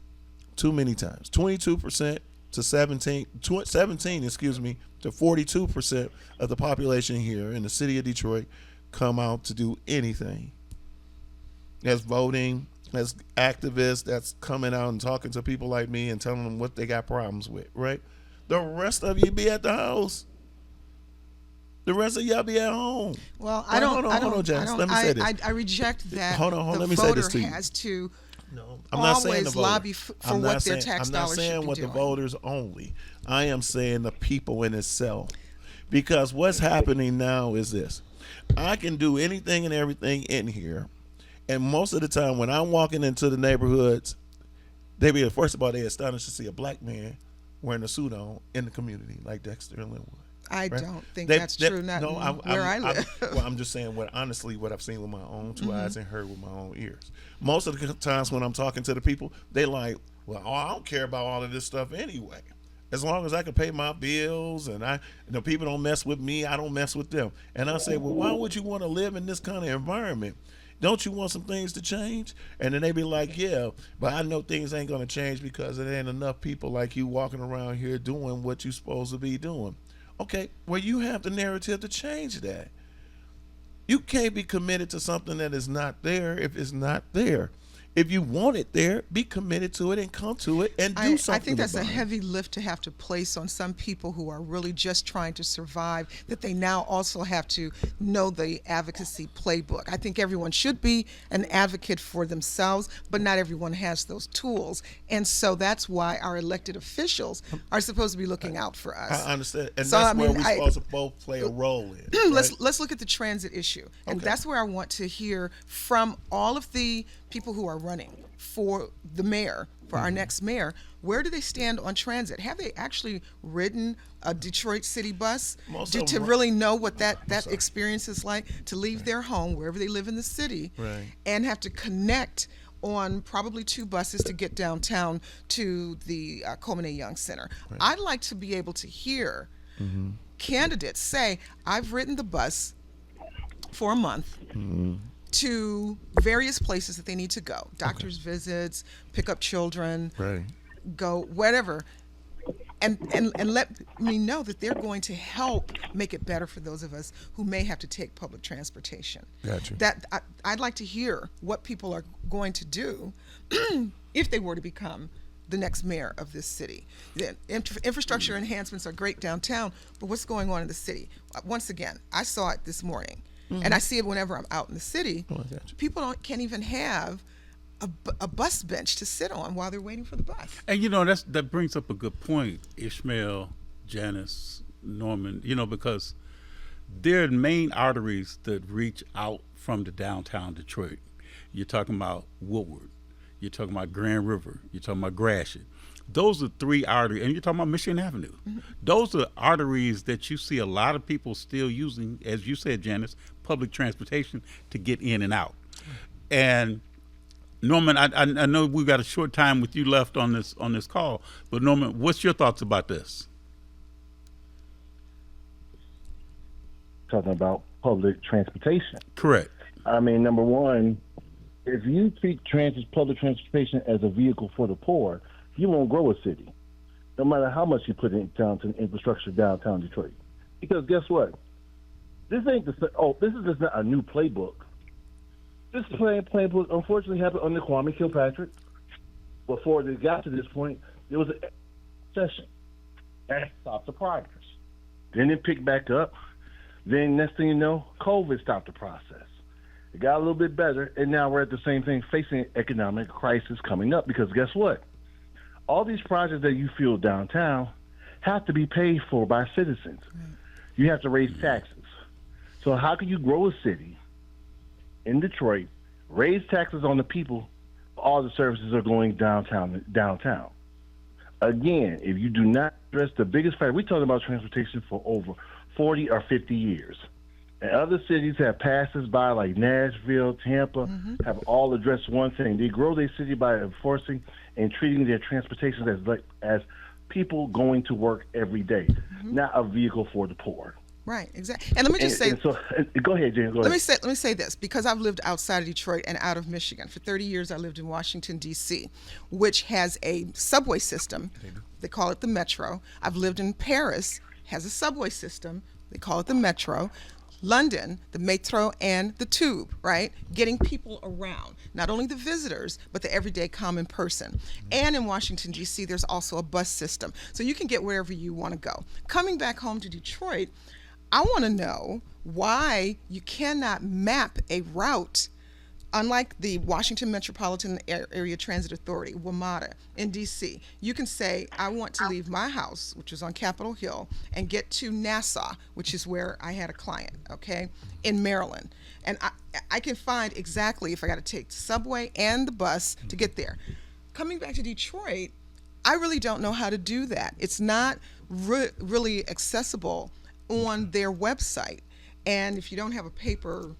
22% to 17, to 42% of the population here in the city of Detroit come out to do anything. That's voting, that's activists, that's coming out and talking to people like me and telling them what they got problems with, right? The rest of you be at the house. The rest of y'all be at home. Well, Hold on, Janice. Let me say this. I reject that. Hold on. The Let me say this voter to you. has to I'm not saying the always voter. lobby for what their tax I'm not dollars should saying be what doing. the voters only. I am saying the people in itself. Because what's happening now is this. I can do anything and everything in here. And most of the time when I'm walking into the neighborhoods, first of all, they're astonished to see a black man wearing a suit on in the community like Dexter and Linwood. I don't think that's true. Not where I live. I'm just saying what I've seen with my own 2 eyes and heard with my own ears. Most of the times when I'm talking to the people, they like, well, I don't care about all of this stuff anyway. As long as I can pay my bills and the people don't mess with me, I don't mess with them. And I say, well, why would you want to live in this kind of environment? Don't you want some things to change? And then they be like, yeah, but I know things ain't going to change because there ain't enough people like you walking around here doing what you're supposed to be doing. Okay, well, you have the narrative to change that. You can't be committed to something that is not there if it's not there. If you want it there, be committed to it and come to it and do something. I think that's a about it. heavy lift to have to place on some people who are really just trying to survive, that they now also have to know the advocacy playbook. I think everyone should be an advocate for themselves, but not everyone has those tools. And so that's why our elected officials are supposed to be looking out for us. I understand. And So, that's I where mean, we're supposed to both play a role in. Right? Let's look at the transit issue. And Okay. that's where I want to hear from all of the people who are running for the mayor, for our next mayor. Where do they stand on transit? Have they actually ridden a Detroit city bus Most to of them really know what that experience is like, to leave their home, wherever they live in the city, Right. and have to connect on probably 2 buses to get downtown to the Coleman A. Young Center? I'd like to be able to hear candidates say, I've ridden the bus for a month to various places that they need to go, doctor's visits, pick up children, Right. go whatever, and let me know that they're going to help make it better for those of us who may have to take public transportation. Gotcha. That I'd like to hear what people are going to do if they were to become the next mayor of this city. The infrastructure enhancements are great downtown, but what's going on in the city? Once again, I saw it this morning. And I see it whenever I'm out in the city. Oh, I got you. People can't even have a bus bench to sit on while they're waiting for the bus. And that brings up a good point, Ishmael, Janice, Norman, because there are main arteries that reach out from the downtown Detroit. You're talking about Woodward, you're talking about Grand River, you're talking about Gratiot. Those are 3 arteries, and you're talking about Michigan Avenue. Those are arteries that you see a lot of people still using, as you said, Janice, public transportation to get in and out. And Norman, I know we've got a short time with you left on this call, but Norman, what's your thoughts about this? Talking about public transportation. Correct. I mean, number one, if you treat public transportation as a vehicle for the poor, you won't grow a city, no matter how much you put into infrastructure downtown Detroit. Because guess what? This is just not a new playbook. This playbook unfortunately happened under Kwame Kilpatrick. Before they got to this point, there was a session that stopped the progress. Then it picked back up. Then next thing you know, COVID stopped the process. It got a little bit better, and now we're at the same thing, facing economic crisis coming up. Because guess what? All these projects that you feel downtown have to be paid for by citizens. You have to raise taxes. So how can you grow a city in Detroit, raise taxes on the people, all the services are going downtown? Again, if you do not address the biggest factor, we're talking about transportation for over 40 or 50 years. And other cities have passed us by, like Nashville, Tampa, have all addressed one thing. They grow their city by enforcing and treating their transportation as people going to work every day, not a vehicle for the poor. Right, exactly. And let me just say, go ahead, Jen. Go ahead. Let me say this, because I've lived outside of Detroit and out of Michigan. For 30 years, I lived in Washington, D.C., which has a subway system. They call it the Metro. I've lived in Paris, has a subway system. They call it the Metro. London, the Metro and the Tube, right? Getting people around, not only the visitors, but the everyday common person. And in Washington, D.C., there's also a bus system. So you can get wherever you want to go. Coming back home to Detroit, I want to know why you cannot map a route unlike the Washington Metropolitan Area Transit Authority, WMATA, in D.C., you can say, I want to leave my house, which is on Capitol Hill, and get to Nassau, which is where I had a client, okay, in Maryland. And I can find exactly if I got to take the subway and the bus to get there. Coming back to Detroit, I really don't know how to do that. It's not really accessible on their website. And if you don't have a paper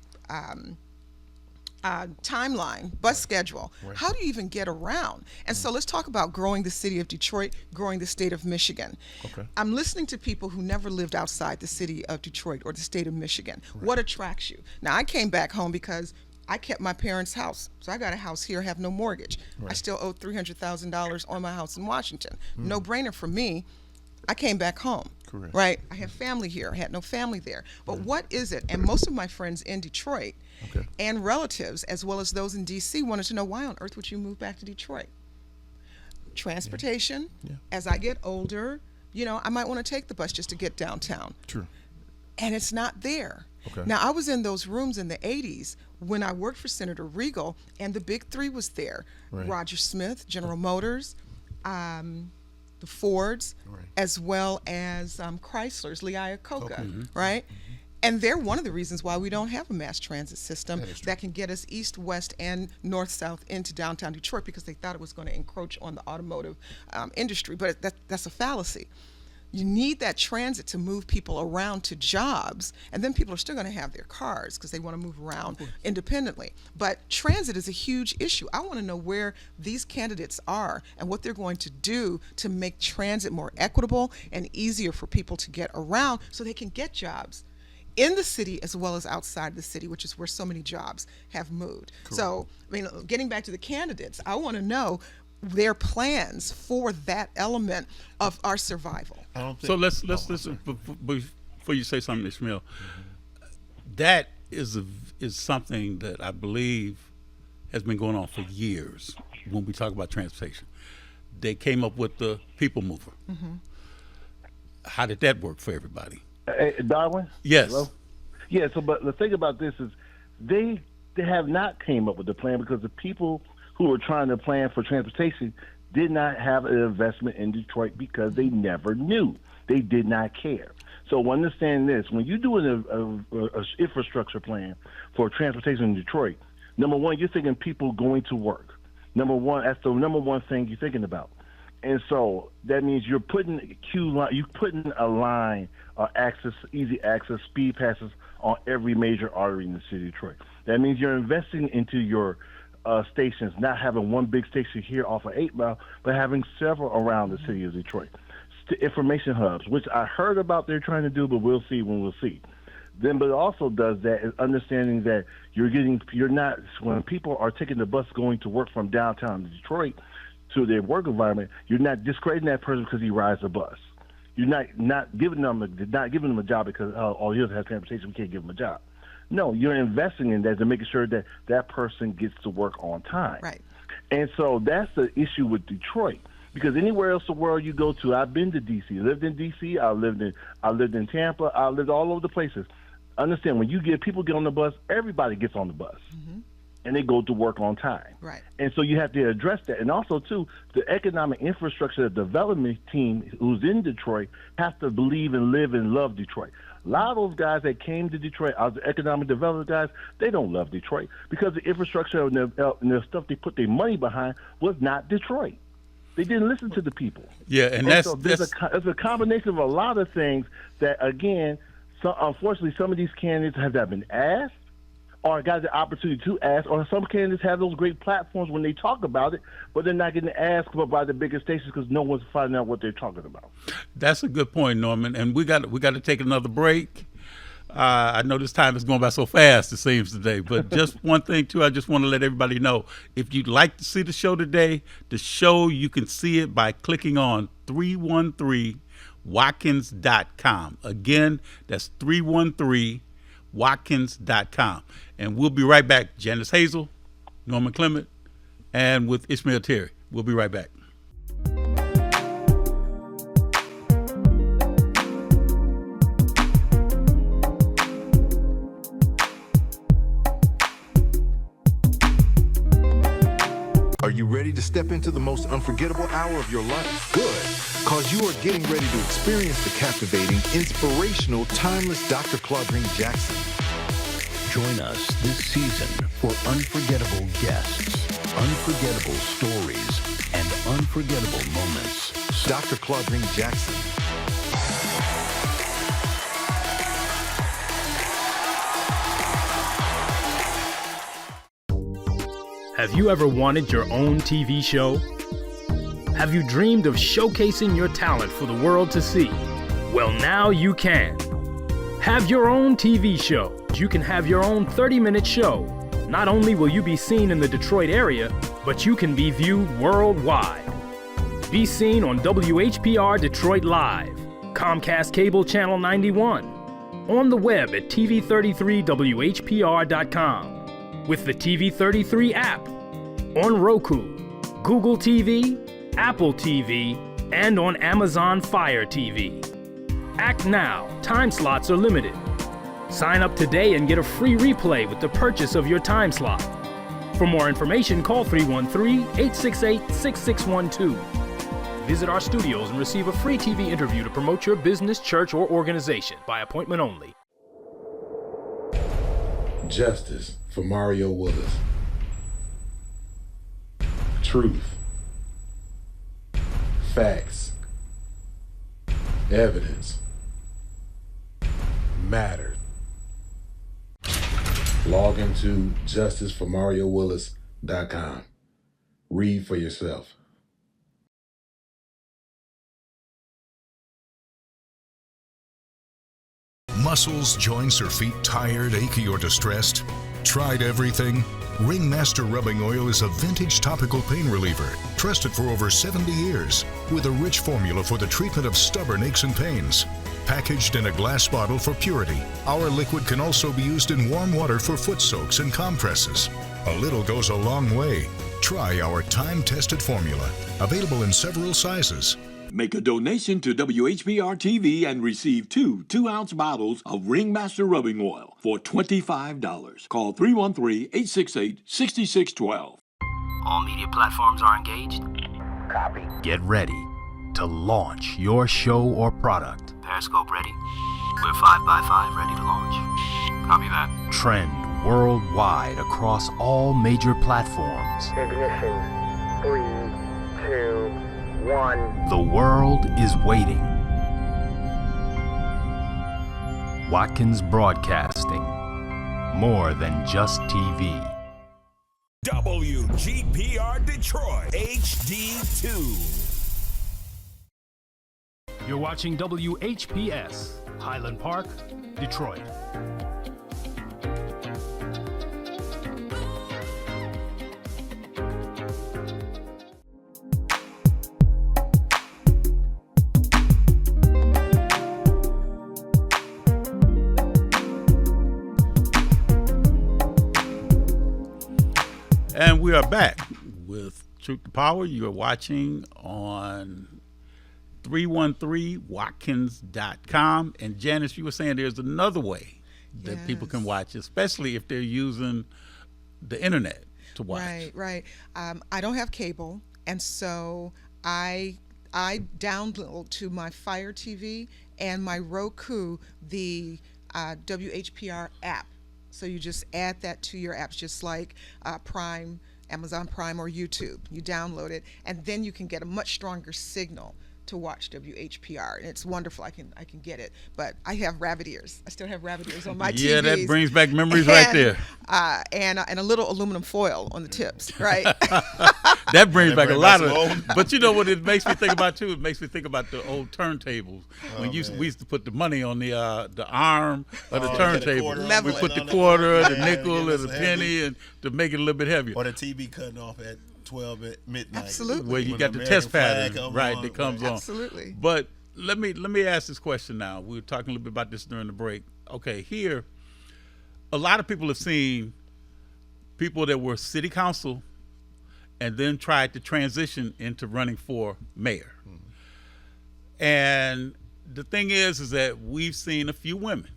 timeline, bus schedule, how do you even get around? And so let's talk about growing the city of Detroit, growing the state of Michigan. Okay. I'm listening to people who never lived outside the city of Detroit or the state of Michigan. What attracts you? Now, I came back home because I kept my parents' house. So I got a house here, have no mortgage. I still owe $300,000 on my house in Washington. No brainer for me. I came back home. Correct. Right? I have family here. I had no family there. But what is it? And most of my friends in Detroit and relatives, as well as those in D.C., wanted to know, why on earth would you move back to Detroit? Transportation. As I get older, you know, I might want to take the bus just to get downtown. True. And it's not there. Okay. Now, I was in those rooms in the 80s when I worked for Senator Regal, and the big three was there. Roger Smith, General Motors, the Fords, as well as Chrysler's, Lee Iacocca, right? And they're one of the reasons why we don't have a mass transit system that can get us east, west, and north-south into downtown Detroit, because they thought it was going to encroach on the automotive industry. But that's a fallacy. You need that transit to move people around to jobs, and then people are still going to have their cars because they want to move around independently. But transit is a huge issue. I want to know where these candidates are and what they're going to do to make transit more equitable and easier for people to get around so they can get jobs in the city as well as outside the city, which is where so many jobs have moved. So, I mean, getting back to the candidates, I want to know their plans for that element of our survival. So let's listen before you say something, Ishmael. That is something that I believe has been going on for years when we talk about transportation. They came up with the people mover. How did that work for everybody? Darwin? Yes. Hello? Yeah, so but the thing about this is they have not came up with the plan because the people who were trying to plan for transportation did not have an investment in Detroit because they never knew. They did not care. So understand this, when you do an infrastructure plan for transportation in Detroit, number one, you're thinking people going to work. Number one, that's the number one thing you're thinking about. And so that means you're putting a line of access, easy access, speed passes on every major artery in the city of Detroit. That means you're investing into your stations, not having one big station here off of 8 Mile, but having several around the city of Detroit. Information hubs, which I heard about they're trying to do, but we'll see when we'll see. Then, but it also does that is understanding that when people are taking the bus going to work from downtown Detroit to their work environment, you're not discrediting that person because he rides a bus. You're not giving them a job because he doesn't have transportation, we can't give him a job. No, you're investing in that to making sure that that person gets to work on time. Right. And so that's the issue with Detroit. Because anywhere else in the world you go to, I've been to D.C., lived in D.C., I lived in Tampa, I lived all over the places. Understand, when people get on the bus, everybody gets on the bus. And they go to work on time. Right. And so you have to address that. And also, too, the economic infrastructure development team who's in Detroit has to believe and live and love Detroit. A lot of those guys that came to Detroit, the economic development guys, they don't love Detroit because the infrastructure and the stuff they put their money behind was not Detroit. They didn't listen to the people. Yeah, and that's there's a combination of a lot of things that, again, unfortunately, some of these candidates have not been asked or got the opportunity to ask, or some candidates have those great platforms when they talk about it, but they're not getting asked by the bigger stations because no one's finding out what they're talking about. That's a good point, Norman. And we got to take another break. I know this time is going by so fast, it seems today. But just one thing, too, I just want to let everybody know. If you'd like to see the show today, you can see it by clicking on 313watkins.com. Again, that's 313watkins.com. And we'll be right back. Janice Hazel, Norman Clement, and with Ishmael Terry. We'll be right back. you ready to step into the most unforgettable hour of your life? Good, cause you are getting ready to experience the captivating, inspirational, timeless Dr. Claudine Jackson. Join us this season for unforgettable guests, unforgettable stories, and unforgettable moments. Dr. Claudine Jackson. Have you ever wanted your own TV show? Have you dreamed of showcasing your talent for the world to see? Well, now you can. Have your own TV show. You can have your own 30-minute show. Not only will you be seen in the Detroit area, but you can be viewed worldwide. Be seen on WHPR Detroit Live, Comcast Cable Channel 91, on the web at TV33WHPR.com, with the TV33 app, on Roku, Google TV, Apple TV, and on Amazon Fire TV. Act now. Time slots are limited. Sign up today and get a free replay with the purchase of your time slot. For more information, call 313-868-6612. Visit our studios and receive a free TV interview to promote your business, church, or organization by appointment only. Justice for Mario Willis. Truth. Facts. Evidence. Matter. Log into justiceformariowillis.com. Read for yourself. Muscles, joints, or feet tired, achy, or distressed? Tried everything? Ringmaster Rubbing Oil is a vintage topical pain reliever, trusted for over 70 years, with a rich formula for the treatment of stubborn aches and pains. Packaged in a glass bottle for purity, our liquid can also be used in warm water for foot soaks and compresses. A little goes a long way. Try our time-tested formula, available in several sizes. Make a donation to WHPR TV and receive 2 2-ounce bottles of Ringmaster Rubbing Oil for $25. Call 313-868-6612. All media platforms are engaged. Copy. Get ready to launch your show or product. Periscope ready. We're 5x5 ready to launch. Copy that. Trend worldwide across all major platforms. Ignition. 3, 2, 1. The world is waiting. Watkins Broadcasting. More than just TV. WGPR Detroit HD2. You're watching WHPS, Highland Park, Detroit. And we are back with Truth to Power. You are watching on 313watkins.com. And Janice, you were saying there's another way that people can watch, especially if they're using the internet to watch. Right. I don't have cable, and so I download to my Fire TV and my Roku the WHPR app. So you just add that to your apps, just like Prime, Amazon Prime, or YouTube. You download it, and then you can get a much stronger signal to watch WHPR, and it's wonderful. I can get it, but I have rabbit ears. I still have rabbit ears on my TVs. Yeah, that brings back memories right there. And a little aluminum foil on the tips, right? That brings back a lot of. But you know what it makes me think about too? It makes me think about the old turntables when we used to put the money on the arm of the turntable. We put the quarter, the nickel, and the penny, and to make it a little bit heavier. Or the TV cutting off at 12 at midnight. Absolutely. Where you got the test pattern, right, that comes on. Absolutely. But let me ask this question now. We were talking a little bit about this during the break. Okay, here, a lot of people have seen people that were city council and then tried to transition into running for mayor. And the thing is that we've seen a few women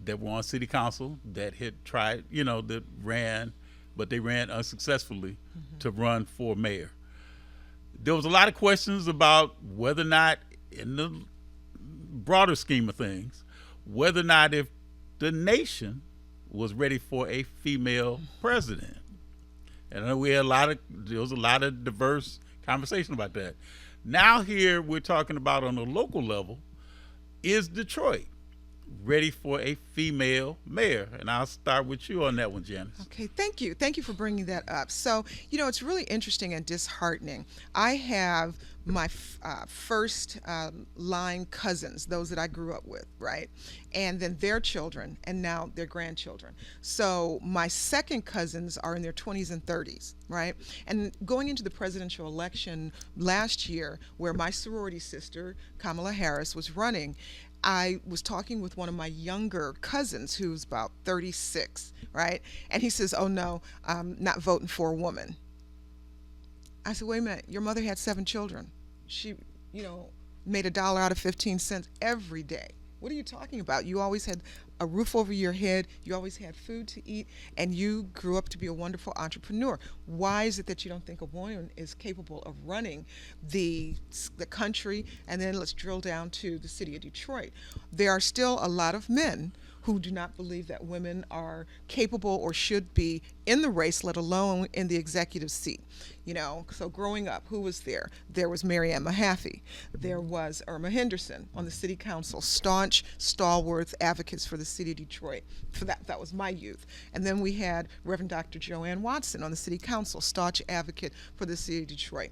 that were on city council that had tried, that ran but they ran unsuccessfully to run for mayor. There was a lot of questions about whether or not, in the broader scheme of things, whether or not if the nation was ready for a female president. And I know there was a lot of diverse conversation about that. Now here we're talking about on a local level, is Detroit ready for a female mayor? And I'll start with you on that one, Janice. Okay, thank you. Thank you for bringing that up. So, it's really interesting and disheartening. I have my first line cousins, those that I grew up with, right? And then their children, and now their grandchildren. So my second cousins are in their 20s and 30s, right? And going into the presidential election last year, where my sorority sister, Kamala Harris, was running, I was talking with one of my younger cousins who's about 36, right? And he says, oh no, I'm not voting for a woman. I said, wait a minute, your mother had 7 children. She, made $1 out of 15 cents every day. What are you talking about? You always had a roof over your head, you always had food to eat, and you grew up to be a wonderful entrepreneur. Why is it that you don't think a woman is capable of running the country? And then let's drill down to the city of Detroit. There are still a lot of men who do not believe that women are capable or should be in the race, let alone in the executive seat. So growing up, who was there? There was Mary Ann Mahaffey. There was Irma Henderson on the city council, staunch, stalwart advocates for the city of Detroit. For that was my youth. And then we had Reverend Dr. Joanne Watson on the city council, staunch advocate for the city of Detroit.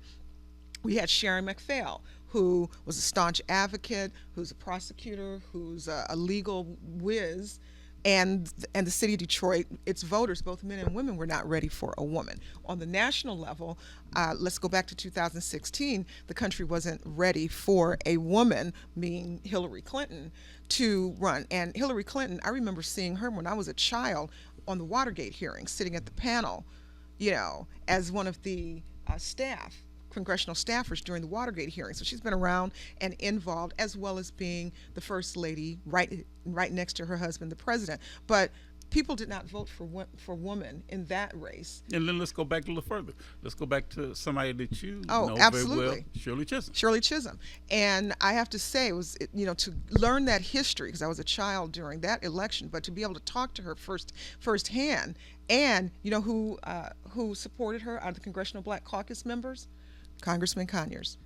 We had Sharon McPhail, who was a staunch advocate, who's a prosecutor, who's a legal whiz, and the city of Detroit, its voters, both men and women, were not ready for a woman. On the national level, let's go back to 2016, the country wasn't ready for a woman, meaning Hillary Clinton, to run. And Hillary Clinton, I remember seeing her when I was a child on the Watergate hearings, sitting at the panel, as one of the congressional staffers during the Watergate hearings. So she's been around and involved, as well as being the first lady right next to her husband, the president. But people did not vote for women in that race. And then let's go back a little further. Let's go back to somebody that you know absolutely. very well, Shirley Chisholm. Shirley Chisholm. And I have to say, it was, to learn that history, because I was a child during that election, but to be able to talk to her firsthand, and who supported her out of the Congressional Black Caucus members? Congressman Conyers.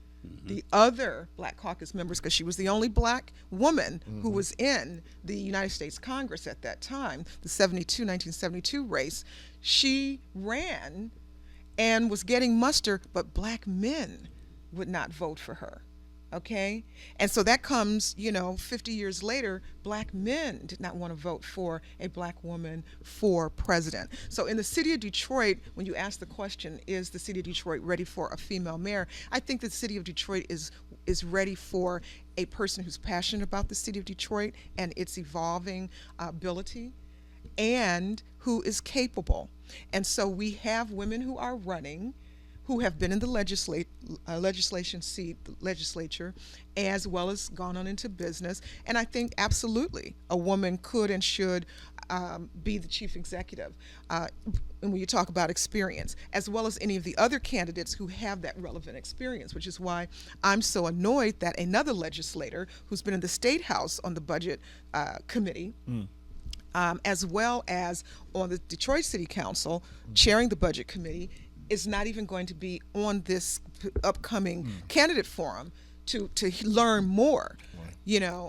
The other Black Caucus members, because she was the only Black woman who was in the United States Congress at that time, the 1972 race, she ran and was getting muster, but Black men would not vote for her. Okay? And so that comes, 50 years later, Black men did not want to vote for a Black woman for president. So in the city of Detroit, when you ask the question, is the city of Detroit ready for a female mayor? I think the city of Detroit is ready for a person who's passionate about the city of Detroit and its evolving ability, and who is capable. And so we have women who are running, who have been in the legislature, as well as gone on into business. And I think absolutely a woman could and should be the chief executive. And when you talk about experience, as well as any of the other candidates who have that relevant experience, which is why I'm so annoyed that another legislator who's been in the State House on the Budget Committee, as well as on the Detroit City Council, chairing the Budget Committee, is not even going to be on this upcoming candidate forum to learn more,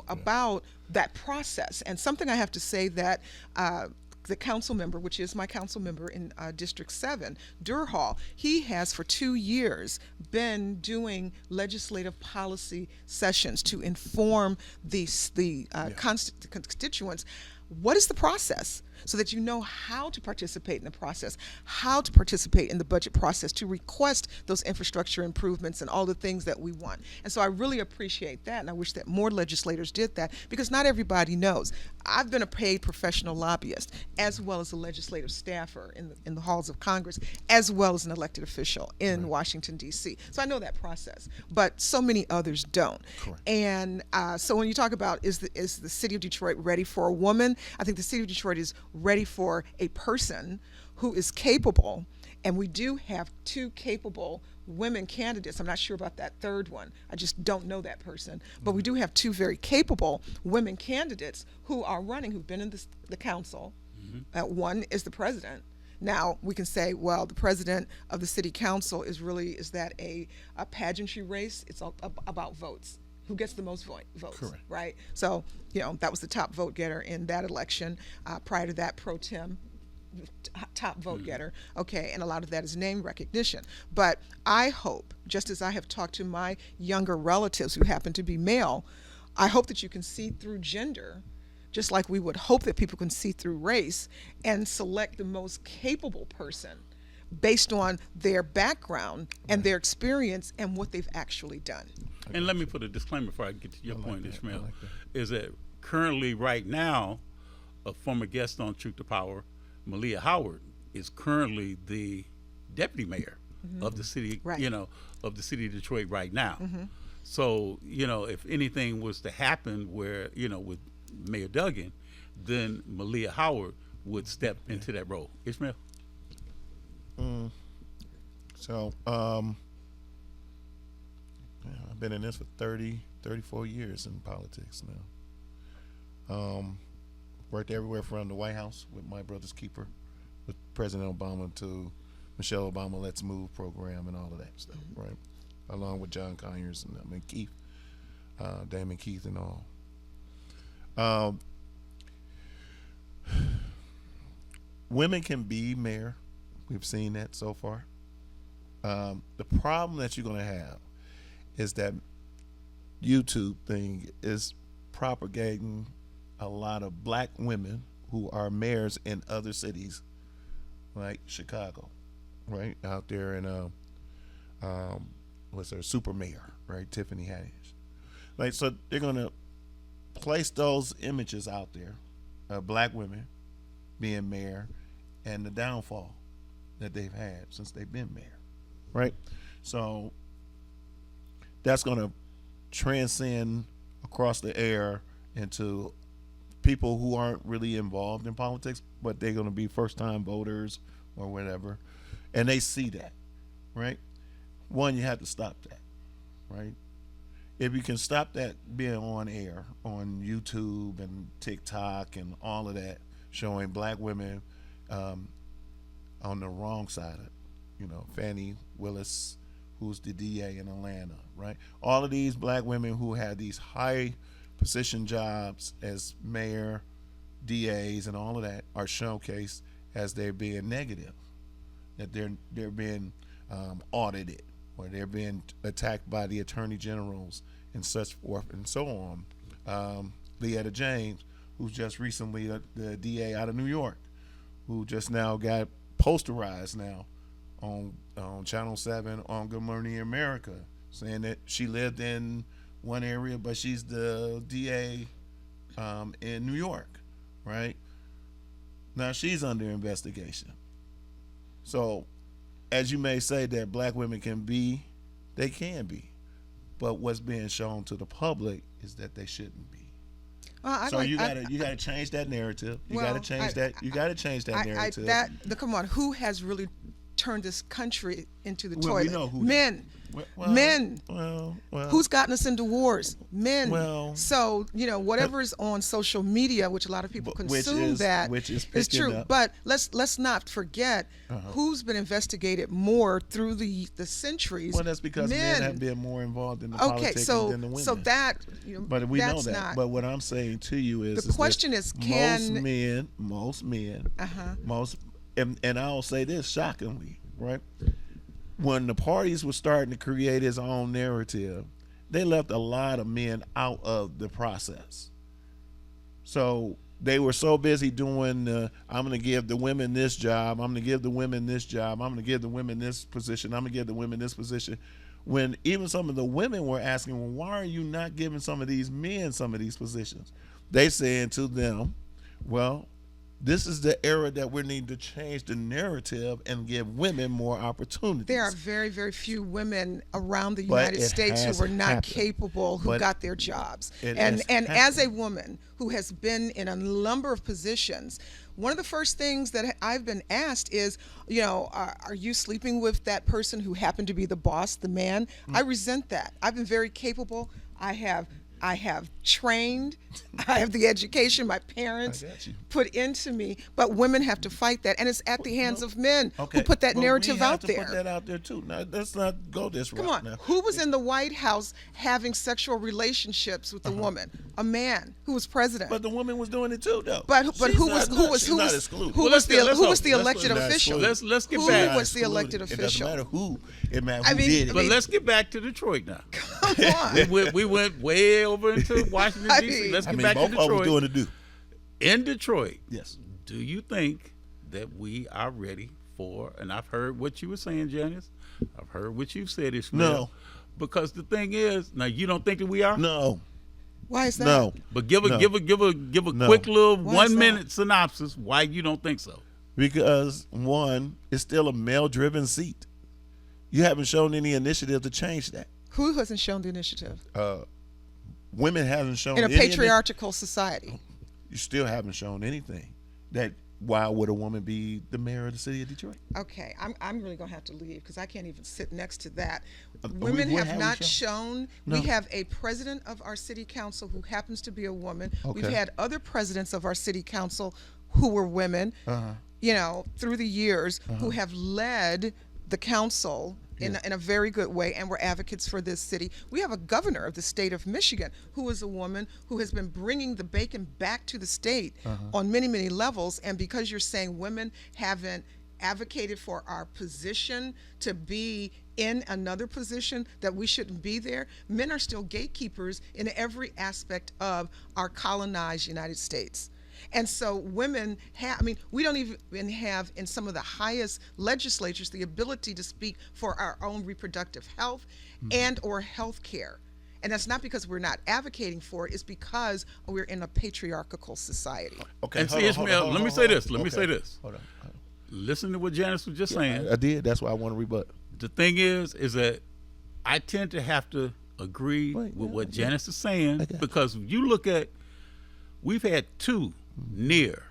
about that process. And something I have to say that the council member, which is my council member in District 7, Durhal, he has for 2 years been doing legislative policy sessions to inform the constituents. What is the process? So that you know how to participate in the process, how to participate in the budget process, to request those infrastructure improvements and all the things that we want. And so I really appreciate that, and I wish that more legislators did that, because not everybody knows. I've been a paid professional lobbyist, as well as a legislative staffer in the halls of Congress, as well as an elected official in Washington, D.C. So I know that process, but so many others don't. Correct. And so when you talk about is the city of Detroit ready for a woman, I think the city of Detroit is ready for a person who is capable, and we do have 2 capable women candidates. I'm not sure about that third one. I just don't know that person. But we do have 2 very capable women candidates who are running, who've been in the council. One is the president. Now, we can say, well, the president of the city council is that a pageantry race? It's all about votes. Who gets the most votes? Correct. Right? So, that was the top vote getter in that election. Prior to that, Pro Tem, top vote getter. Okay, and a lot of that is name recognition. But I hope, just as I have talked to my younger relatives who happen to be male, I hope that you can see through gender, just like we would hope that people can see through race, and select the most capable person based on their background and their experience and what they've actually done. And let me put a disclaimer before I get to your point, Ishmael, is that currently, right now, a former guest on Truth to Power, Malia Howard, is currently the deputy mayor of the city, of the city of Detroit right now. So, if anything was to happen where, with Mayor Duggan, then Malia Howard would step into that role. Ishmael? So, I've been in this for 34 years in politics now. Worked everywhere from the White House with My Brother's Keeper, with President Obama, to Michelle Obama Let's Move program and all of that stuff, right? Along with John Conyers and Keith, Damon Keith and all. Women can be mayor. We've seen that so far. The problem that you're going to have is that YouTube thing is propagating a lot of black women who are mayors in other cities, like Chicago, right? Out there in what's her super mayor, right? Tiffany Haddish. Like, so they're gonna place those images out there of black women being mayor and the downfall that they've had since they've been mayor, right? So that's gonna transcend across the air into people who aren't really involved in politics, but they're going to be first-time voters or whatever, and they see that, right? One, you have to stop that, right? If you can stop that being on air on YouTube and TikTok and all of that, showing black women on the wrong side of, Fannie Willis, who's the DA in Atlanta, right? All of these black women who had these high position jobs as mayor, DAs, and all of that are showcased as they're being negative, that they're being audited, or they're being attacked by the attorney generals and such forth and so on. Leetta James, who's just recently the DA out of New York, who just now got posterized now on Channel 7 on Good Morning America, saying that she lived in one area, but she's the DA in New York, right? Now she's under investigation. So, as you may say that black women can be, they can be, but what's being shown to the public is that they shouldn't be. So you gotta change that narrative. You gotta change that narrative. Come on, who has really turned this country into the Well, toilet? we know who Men. Men. Who's gotten us into wars? Men. So, whatever is on social media, which a lot of people consume, which is true. up. But let's not forget who's been investigated more through the centuries. Well, that's because men have been more involved in the politics than the women. So that, but we know that. Not, but what I'm saying to you is the question is, can most men, and I'll say this shockingly, right? When the parties were starting to create its own narrative, they left a lot of men out of the process. So they were so busy doing I'm going to give the women this job, I'm going to give the women this job, I'm going to give the women this position, I'm going to give the women this position, when even some of the women were asking, well, why are you not giving some of these men some of these positions? They saying to them, well, This is the era that we need to change the narrative and give women more opportunities. There are very, very few women around the But United it States has who were not happened. capable, who But got their jobs. it And has as a happened. woman who has been in a number of positions, one of the first things that I've been asked is, you know, are you sleeping with that person who happened to be the boss, the man? I resent that. I've been very capable. I have trained. I have the education my parents put into me, but women have to fight that, and it's at the hands of men who put that but narrative we have out to there. Put that out there too. Now let's not go this route. Come on, now. who was in the White House having sexual relationships with a woman? A man who was president. But the woman was doing it too, though. But She's who not- was she's who not was excluded. who Well, was the let's who was hope- the let's elected not official? exclude. Let's get Who back. was the elected It official? doesn't matter who. It matters I who mean- did it. But let's get back to Detroit now. Come on. we went way over into Washington, I D.C. mean- Let's I get mean, back both to of them Detroit. doing the do. In Detroit, Yes. do you think that we are ready for, and I've heard what you were saying, Janice. I've heard what you've said, Ishmael. No. Because the thing is, now you don't think that we are? No. Why is that? No. But give a No. give a No. quick little Why is 1 that? minute synopsis why you don't think so. Because one, it's still a male-driven seat. You haven't shown any initiative to change that. Who hasn't shown the initiative Women haven't shown in a any patriarchal society? You still haven't shown anything. That why would a woman be the mayor of the city of Detroit? Okay, I'm really gonna have to leave because I can't even sit next to that. what Women have have we not shown? shown. No. We have a president of our city council who happens to be a woman. We've Okay. had other presidents of our city council who were women. You know, through the years, who have led the council in a very good way and were advocates for this city. We have a governor of the state of Michigan who is a woman who has been bringing the bacon back to the state on many, many levels. And because you're saying women haven't advocated for our position to be in another position, that we shouldn't be there, men are still gatekeepers in every aspect of our colonized United States. And so women have, I mean, we don't even have in some of the highest legislatures the ability to speak for our own reproductive health and or health care. And that's not because we're not advocating for it, it's because we're in a patriarchal society. Okay. And hold see, on, hold on, Ishmael, hold let on, me hold say on. this. Let me Okay. say this. Hold on. Listen to what Janice was just saying. I did. That's why I want to rebut. The thing is that I tend to have to agree with what Janice is saying because you look at, we've had two near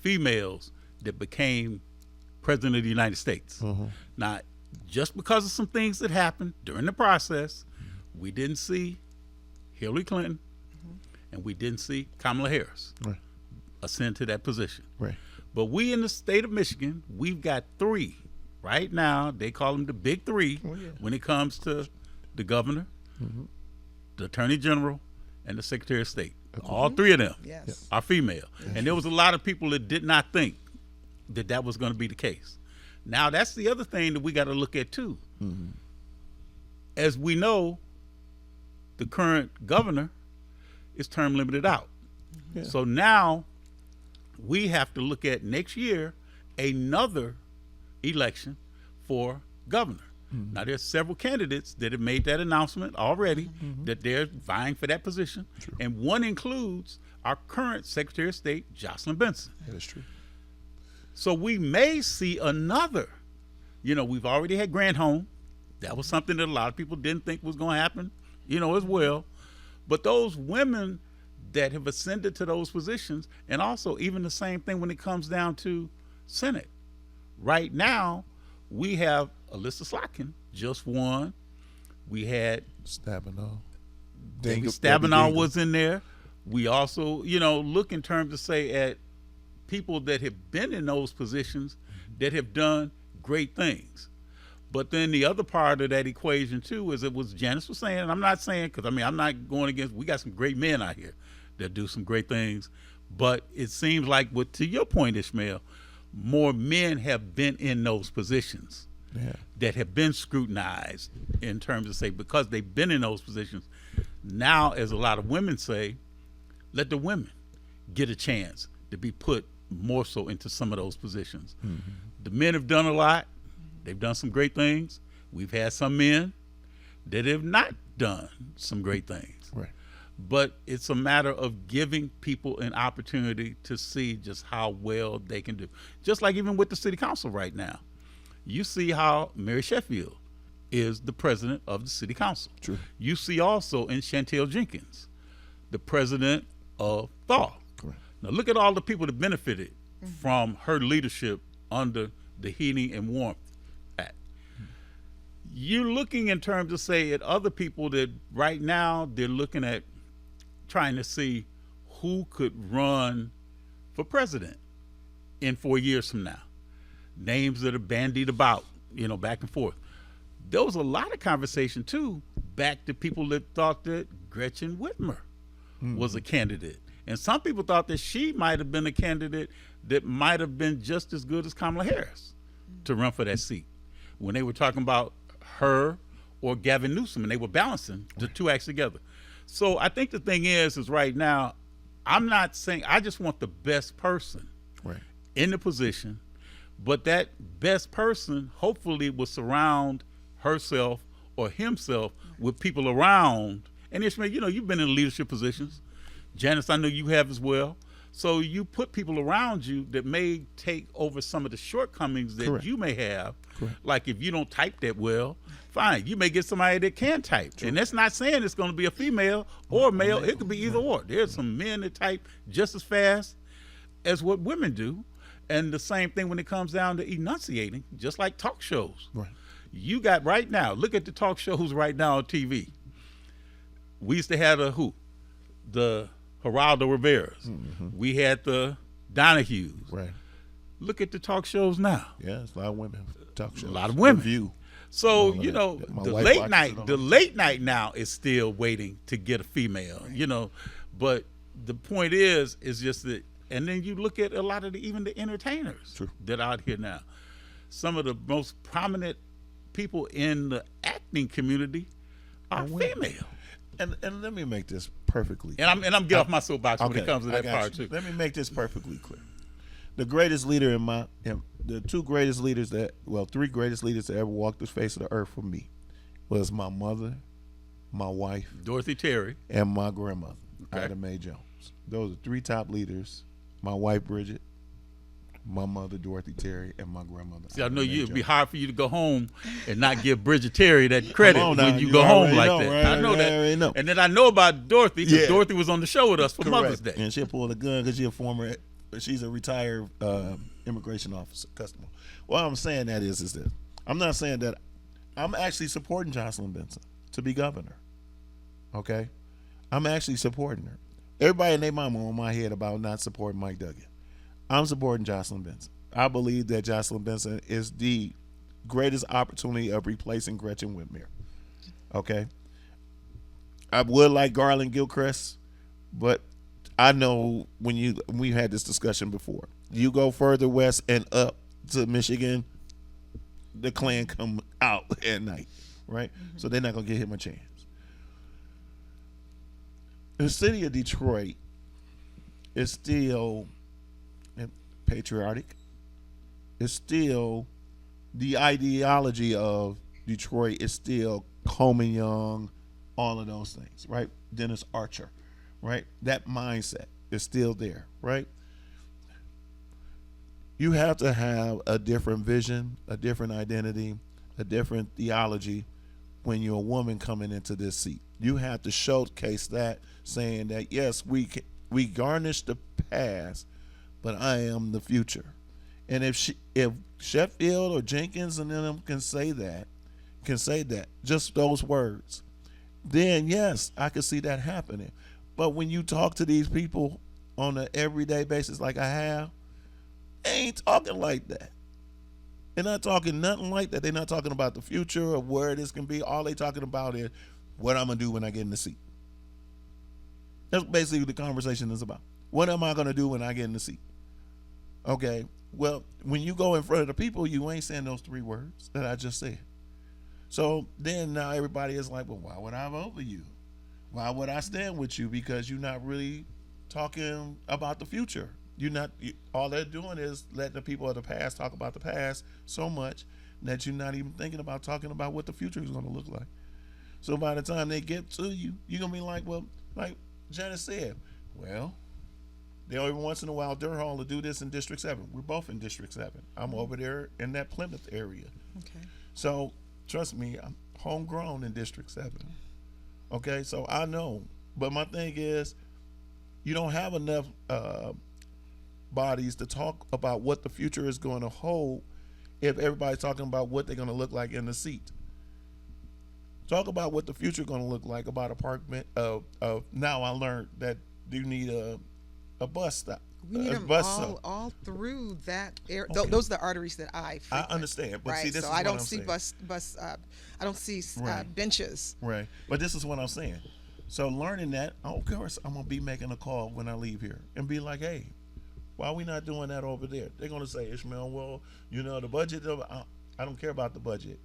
females that became president of the United States. Now, just because of some things that happened during the process, we didn't see Hillary Clinton and we didn't see Kamala Harris ascend to that position. Right. But we in the state of Michigan, we've got three right now. They call them the big three when it comes to the governor, the attorney general, and the secretary of state. All three of them are female. And there was a lot of people that did not think that that was going to be the case. Now, that's the other thing that we got to look at too. As we know, the current governor is term limited out. So now we have to look at next year another election for governor. Now, there's several candidates that have made that announcement already that they're vying for that position. And one includes our current Secretary of State, Jocelyn Benson. That is true. So we may see another, we've already had Granholm. That was something that a lot of people didn't think was going to happen, as well. But those women that have ascended to those positions, and also even the same thing when it comes down to Senate. Right now, we have Alyssa Slotkin just won. We had Stabenow. David Stabenow was in there. We also, look in terms of say at people that have been in those positions that have done great things. But then the other part of that equation too is it was Janice was saying, and I'm not saying, because I'm not going against, we got some great men out here that do some great things. But it seems like, to your point, Ishmael, more men have been in those positions that have been scrutinized in terms of say, because they've been in those positions. Now, as a lot of women say, let the women get a chance to be put more so into some of those positions. The men have done a lot. They've done some great things. We've had some men that have not done some great things. Right. but it's a matter of giving people an opportunity to see just how well they can do. Just like even with the city council right now, you see how Mary Sheffield is the president of the city council. True. You see also in Chantel Jenkins, the president of Thaw. Correct. Now look at all the people that benefited from her leadership under the Heating and Warmth Act. You're looking in terms of, say, at other people that right now they're looking at trying to see who could run for president in 4 years from now. Names that are bandied about, you know, back and forth. There was a lot of conversation too back to people that thought that Gretchen Whitmer was a candidate. And some people thought that she might have been a candidate that might have been just as good as Kamala Harris to run for that seat. When they were talking about her or Gavin Newsom, and they were balancing the two acts together. So I think the thing is right now, I'm not saying, I just want the best person in the position, but that best person hopefully will surround herself or himself with people around. And Ishmael, you know, you've been in leadership positions. Janice, I know you have as well. So you put people around you that may take over some of the shortcomings that you may have. Like if you don't type that well, fine, you may get somebody that can type. And that's not saying it's going to be a female or a male. It could be either or. There's some men that type just as fast as what women do. And the same thing when it comes down to enunciating, just like talk shows. You got right now, look at the talk shows right now on TV. We used to have the Geraldo Rivera's. We had the Donahues. Look at the talk shows now. Yeah, it's a lot of women talk shows. A lot of women. View. So, you know, the late night now is still waiting to get a female, you know. But the point is just that, and then you look at a lot of even the entertainers that are out here now. Some of the most prominent people in the acting community are female. And let me make this perfectly clear. And I'm getting off my soapbox when it comes to that part too. Let me make this perfectly clear. The greatest leader the three greatest leaders that ever walked the face of the earth for me was my mother, my wife, Dorothy Terry, and my grandmother, Ida Mae Jones. Those are three top leaders. My wife, Bridget, my mother, Dorothy Terry, and my grandmother. See, I know it'd be hard for you to go home and not give Bridget Terry that credit when you go home like that. Right? I know that. Know. And then I know about Dorothy because Dorothy was on the show with us for Mother's Day. And she'll pull a gun because she's a retired immigration officer, customer. What I'm saying is this. I'm not saying that I'm actually supporting Jocelyn Benson to be governor. Okay? I'm actually supporting her. Everybody and their mama on my head about not supporting Mike Duggan. I'm supporting Jocelyn Benson. I believe that Jocelyn Benson is the greatest opportunity of replacing Gretchen Whitmer. Okay? I would like Garland Gilchrist, but I know we had this discussion before. You go further west and up to Michigan, the Klan come out at night, right? So they're not going to give him a chance. The city of Detroit is still patriotic. It's still, the ideology of Detroit is still Coleman Young, all of those things, right? Dennis Archer, right? That mindset is still there, right? You have to have a different vision, a different identity, a different theology when you're a woman coming into this seat. You have to showcase that, saying that, yes, we garnish the past, but I am the future. And if Sheffield or Jenkins and them can say that, just those words, then yes, I can see that happening. But when you talk to these people on an everyday basis like I have, they ain't talking like that. They're not talking nothing like that. They're not talking about the future of where this can be. All they talking about is what I'm going to do when I get in the seat. That's basically what the conversation is about. What am I going to do when I get in the seat? Okay, well, when you go in front of the people, you ain't saying those three words that I just said. So then now everybody is like, well, why would I vote for you? Why would I stand with you? Because you're not really talking about the future. All they're doing is letting the people of the past talk about the past so much that you're not even thinking about talking about what the future is going to look like. So by the time they get to you, you're going to be like, well, like, Janice said, well, they every once in a while, Durham will do this in District 7. We're both in District 7. I'm over there in that Plymouth area. Okay. So, trust me, I'm homegrown in District 7. Okay, so I know. But my thing is, you don't have enough bodies to talk about what the future is going to hold if everybody's talking about what they're going to look like in the seat. Talk about what the future is going to look like about apartment. Now I learned that you need a bus stop. We need them all through that area. Okay. Those are the arteries that I frequent. I understand, but right? see, this so is I what don't I'm see saying. I don't see benches. Right, but this is what I'm saying. So learning that, of course, I'm gonna be making a call when I leave here and be like, hey, why are we not doing that over there? They're gonna say, Ishmael, well, you know, the budget. I don't care about the budget.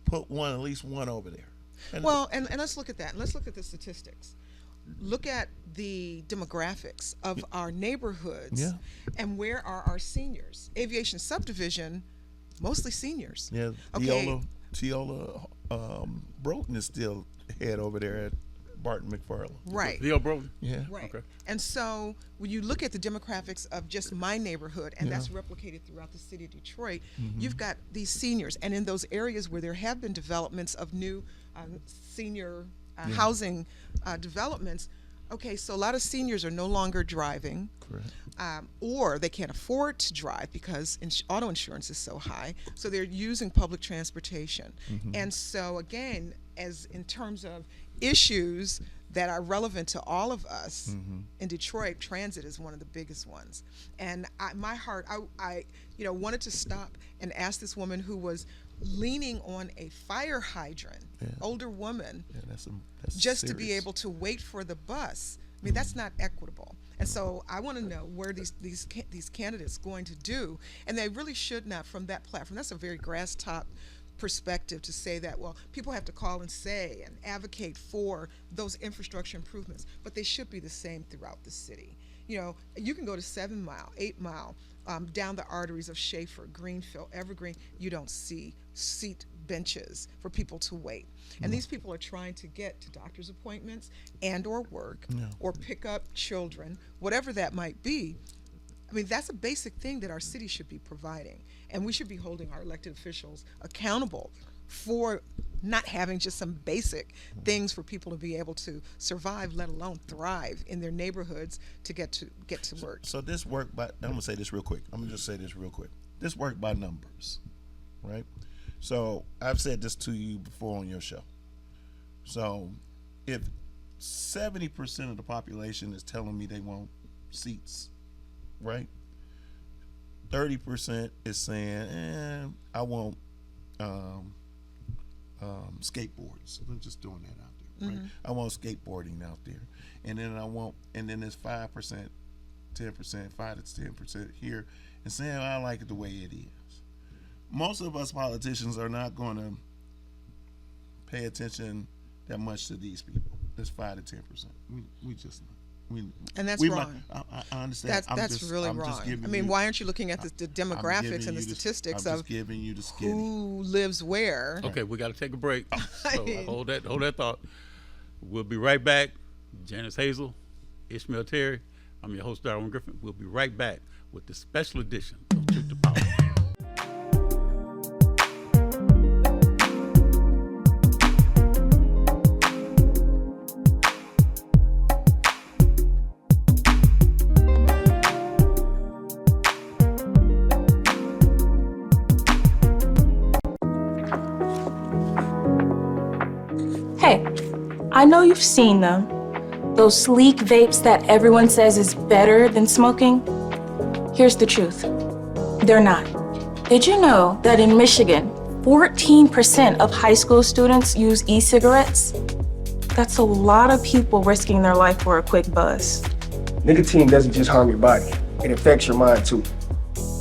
Put at least one over there. And let's look at that. Let's look at the statistics. Look at the demographics of our neighborhoods, and where are our seniors? Aviation subdivision, mostly seniors. Yeah, okay. Teola Broughton is still head over there at Barton McFarland. Right. Theo Broughton? Yeah. Right. Okay. And so when you look at the demographics of just my neighborhood, and that's replicated throughout the city of Detroit, you've got these seniors. And in those areas where there have been developments of new senior housing developments, okay, so a lot of seniors are no longer driving. Correct. Or they can't afford to drive because auto insurance is so high, so they're using public transportation. And so again, as in terms of issues that are relevant to all of us in Detroit, transit is one of the biggest ones. And my heart, I wanted to stop and ask this woman who was leaning on a fire hydrant, older woman, that's just serious. to be able to wait for the bus. I mean, that's not equitable. And so I want to know where these candidates going to do, and they really should not from that platform. That's a very grass top perspective to say that, well, people have to call and say and advocate for those infrastructure improvements, but they should be the same throughout the city. You know, you can go to 7 Mile, 8 Mile, down the arteries of Schaefer, Greenfield, Evergreen, you don't see seat benches for people to wait. And these people are trying to get to doctor's appointments and or work or pick up children, whatever that might be. I mean, that's a basic thing that our city should be providing. And we should be holding our elected officials accountable for not having just some basic things for people to be able to survive, let alone thrive in their neighborhoods to get to work. So this work by, I'm gonna say this real quick. I'm gonna just say this real quick. This work by numbers, right? So I've said this to you before on your show. So if 70% of the population is telling me they want seats, right? 30% is saying, I want skateboards. I'm just throwing that out there, right? I want skateboarding out there, and then there's 5%, 10%, 5 to 10% here, and saying I like it the way it is. Most of us politicians are not going to pay attention that much to these people. There's 5 to 10%. We just not. And that's wrong. I understand. That's really wrong. I mean, why aren't you looking at the demographics and the statistics of giving you the skinny. Who lives where? Okay, we got to take a break. So hold that thought. We'll be right back. Janice Hazel, Ishmael Terry. I'm your host, Darwin Griffin. We'll be right back with the special edition of Truth to Power. Hey, I know you've seen them. Those sleek vapes that everyone says is better than smoking. Here's the truth. They're not. Did you know that in Michigan, 14% of high school students use e-cigarettes? That's a lot of people risking their life for a quick buzz. Nicotine doesn't just harm your body, it affects your mind too.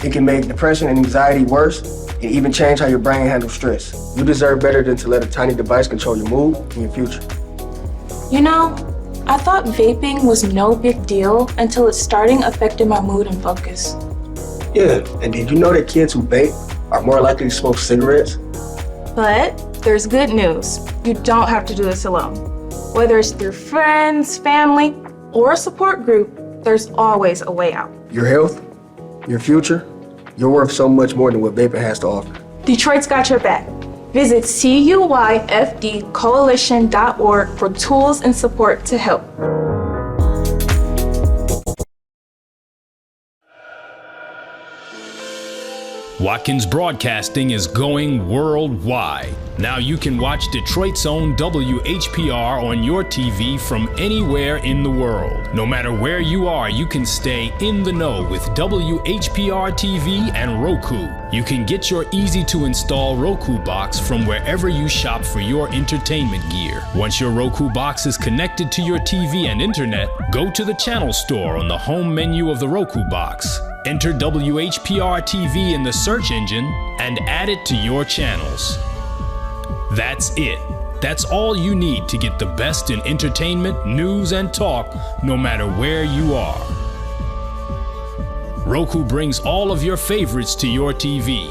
It can make depression and anxiety worse, and even change how your brain handles stress. You deserve better than to let a tiny device control your mood and your future. You know, I thought vaping was no big deal until it starting affecting my mood and focus. Yeah, and did you know that kids who vape are more likely to smoke cigarettes? But there's good news. You don't have to do this alone. Whether it's through friends, family, or a support group, there's always a way out. Your health, your future, you're worth so much more than what vaping has to offer. Detroit's got your back. Visit CUYFDcoalition.org for tools and support to help. Watkins Broadcasting is going worldwide. Now you can watch Detroit's own WHPR on your TV from anywhere in the world. No matter where you are, you can stay in the know with WHPR TV and Roku. You can get your easy-to-install Roku box from wherever you shop for your entertainment gear. Once your Roku box is connected to your TV and internet, go to the channel store on the home menu of the Roku box. Enter WHPR TV in the search engine and add it to your channels. That's it. That's all you need to get the best in entertainment, news, and talk, no matter where you are. Roku brings all of your favorites to your TV.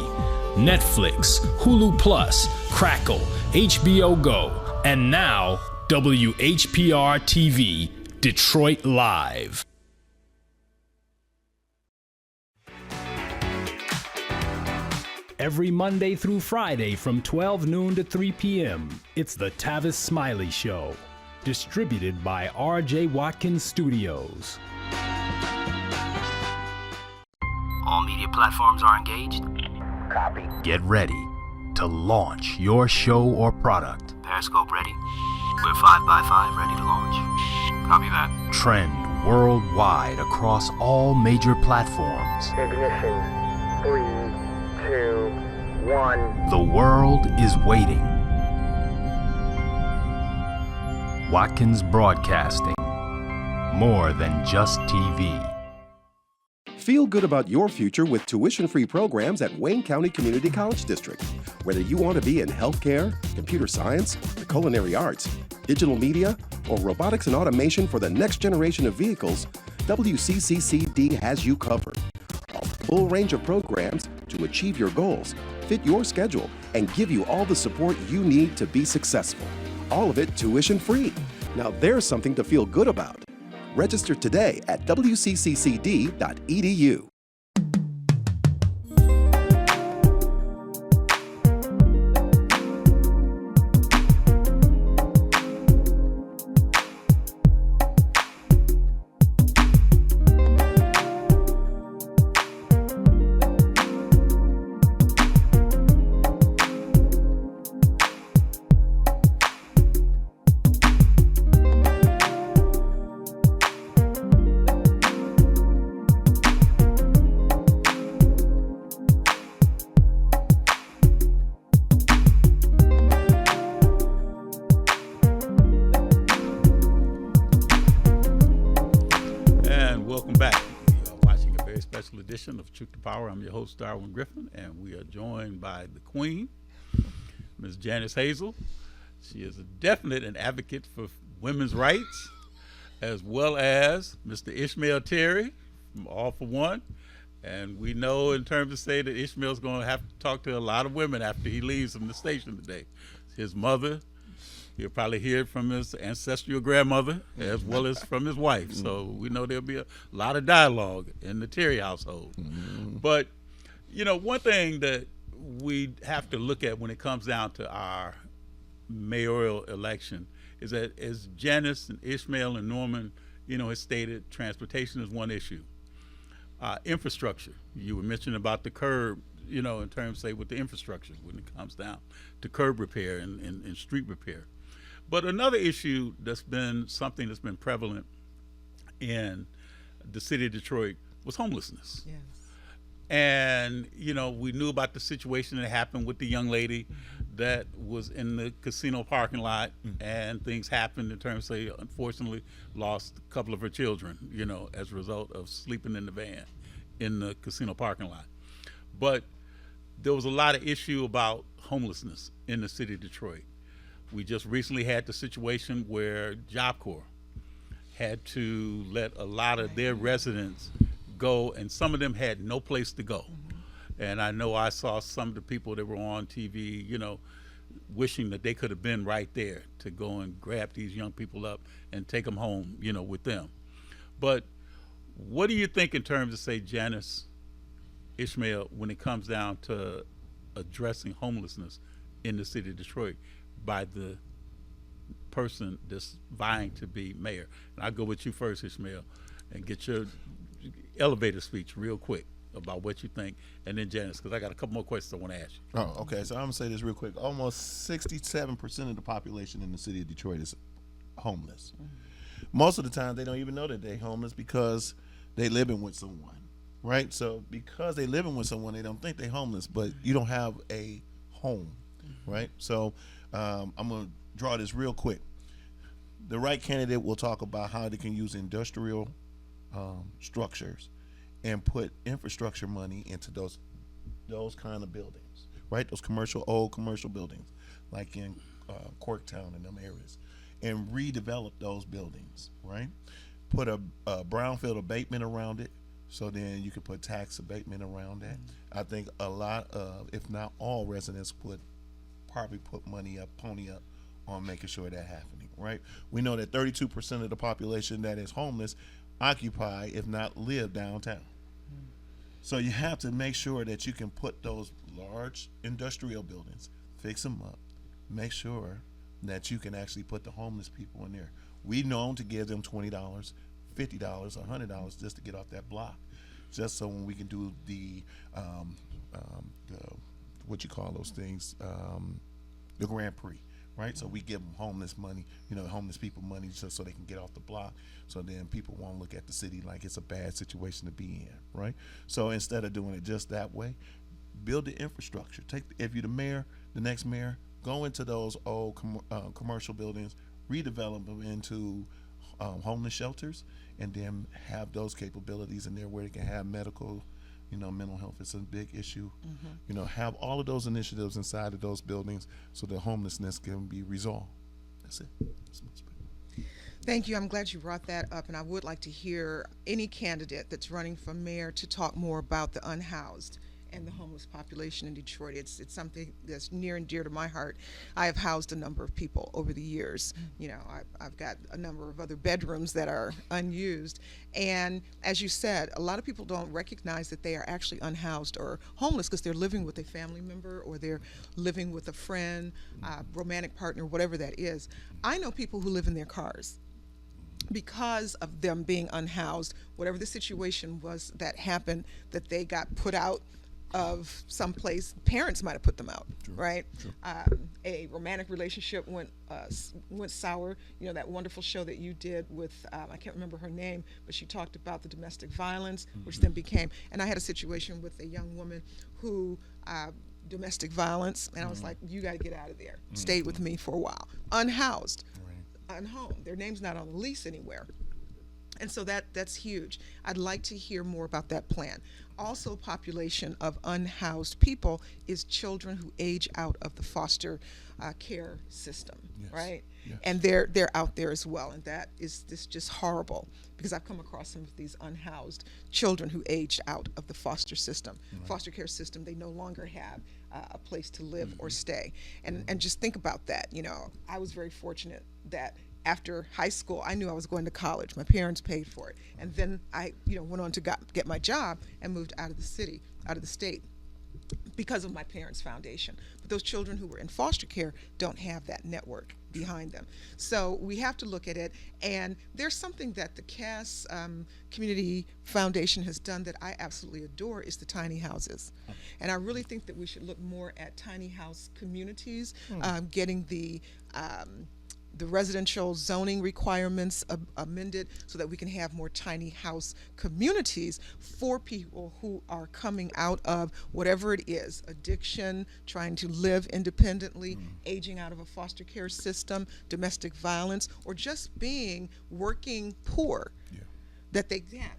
Netflix, Hulu Plus, Crackle, HBO Go, and now WHPR TV, Detroit Live. Every Monday through Friday from 12 noon to 3 p.m., it's the Tavis Smiley Show, distributed by R.J. Watkins Studios. All media platforms are engaged. Copy. Get ready to launch your show or product. Periscope ready. We're 5x5 ready to launch. Copy that. Trend worldwide across all major platforms. Ignition. 3, 2, 1. The world is waiting. Watkins Broadcasting. More than just TV. Feel good about your future with tuition-free programs at Wayne County Community College District. Whether you want to be in healthcare, computer science, the culinary arts, digital media, or robotics and automation for the next generation of vehicles, WCCCD has you covered. A full range of programs to achieve your goals, fit your schedule, and give you all the support you need to be successful. All of it tuition-free. Now there's something to feel good about. Register today at wcccd.edu. Of Truth to Power. I'm your host, Darwin Griffin, and we are joined by the Queen, Ms. Janice Hazel. She is a definite an advocate for women's rights, as well as Mr. Ishmael Terry from All for One. And we know in terms of say that Ishmael's going to have to talk to a lot of women after he leaves from the station today. His mother, he'll probably hear it from his ancestral grandmother as well as from his wife. So we know there'll be a lot of dialogue in the Terry household. But, you know, one thing that we have to look at when it comes down to our mayoral election is that, as Janice and Ishmael and Norman, you know, has stated, transportation is one issue. Infrastructure, you were mentioning about the curb, you know, in terms, say, with the infrastructure when it comes down to curb repair and street repair. But another issue that's been something that's been prevalent in the city of Detroit was homelessness. Yes. And, you know, we knew about the situation that happened with the young lady that was in the casino parking lot, and things happened in terms of, say, unfortunately lost a couple of her children, you know, as a result of sleeping in the van in the casino parking lot. But there was a lot of issue about homelessness in the city of Detroit. We just recently had the situation where Job Corps had to let a lot of their residents go, and some of them had no place to go. And I know I saw some of the people that were on TV, you know, wishing that they could have been right there to go and grab these young people up and take them home, you know, with them. But what do you think in terms of, say, Janice Ishmael, when it comes down to addressing homelessness in the city of Detroit by the person that's vying to be mayor? And I'll go with you first, Ishmael, and get your elevator speech real quick about what you think, and then Janice, because I got a couple more questions I want to ask you. Oh, okay. So I'm gonna say this real quick. Almost 67% of the population in the city of Detroit is homeless. Most of the time, they don't even know that they're homeless because they living with someone, right? So because they living with someone, they don't think they're homeless, but you don't have a home, right? So I'm gonna draw this real quick. The right candidate will talk about how they can use industrial structures and put infrastructure money into those kind of buildings, right? Those old commercial buildings, like in Corktown and them areas, and redevelop those buildings, right? Put a brownfield abatement around it, so then you could put tax abatement around that. I think a lot of, if not all, residents would probably put money up, pony up on making sure that happening, right? We know that 32% of the population that is homeless occupy, if not live, downtown. So you have to make sure that you can put those large industrial buildings, fix them up, make sure that you can actually put the homeless people in there. We known to give them $20, $50, $100 just to get off that block, just so when we can do the what you call those things, the Grand Prix, right? So we give them homeless money, homeless people money, just so they can get off the block. So then people won't look at the city like it's a bad situation to be in, right? So instead of doing it just that way, build the infrastructure. If you're the mayor, the next mayor, go into those old commercial buildings, redevelop them into homeless shelters, and then have those capabilities in there where they can have medical, mental health is a big issue. Have all of those initiatives inside of those buildings so that homelessness can be resolved. That's it. That's my speech. Thank you. I'm glad you brought that up, and I would like to hear any candidate that's running for mayor to talk more about the unhoused and the homeless population in Detroit. It's something that's near and dear to my heart. I have housed a number of people over the years. I've got a number of other bedrooms that are unused. And as you said, a lot of people don't recognize that they are actually unhoused or homeless because they're living with a family member or they're living with a friend, romantic partner, whatever that is. I know people who live in their cars because of them being unhoused, whatever the situation was that happened, that they got put out of some place. Parents might have put them out, right? A romantic relationship went sour. That wonderful show that you did with, I can't remember her name, but she talked about the domestic violence, which then became, and I had a situation with a young woman who, domestic violence, and I was like, you gotta get out of there. Stayed with me for a while. Unhoused, unhomed. Their name's not on the lease anywhere. And so that's huge. I'd like to hear more about that plan. Also, population of unhoused people is children who age out of the foster care system, right? Yes. And they're out there as well, and that is just horrible because I've come across some of these unhoused children who aged out of the foster system, foster care system. They no longer have a place to live or stay, and just think about that. I was very fortunate that after high school, I knew I was going to college. My parents paid for it. And then I, went on to get my job and moved out of the city, out of the state, because of my parents' foundation. But those children who were in foster care don't have that network behind them. So we have to look at it. And there's something that the Cass Community Foundation has done that I absolutely adore is the tiny houses. And I really think that we should look more at tiny house communities, getting the residential zoning requirements amended so that we can have more tiny house communities for people who are coming out of whatever it is, addiction, trying to live independently, aging out of a foster care system, domestic violence, or just being working poor, that they can.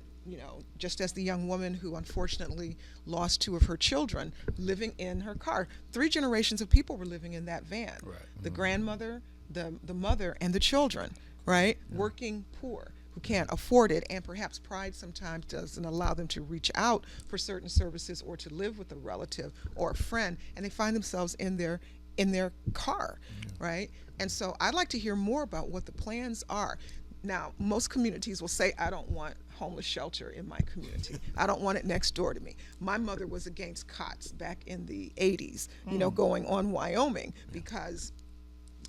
Just as the young woman who unfortunately lost 2 of her children living in her car. 3 generations of people were living in that van. Right. The grandmother, the mother, and the children, right? Working poor, who can't afford it, and perhaps pride sometimes doesn't allow them to reach out for certain services or to live with a relative or a friend, and they find themselves in their car, right? And so I'd like to hear more about what the plans are. Now, most communities will say, I don't want homeless shelter in my community. I don't want it next door to me. My mother was against COTS back in the 80s, going on Wyoming, because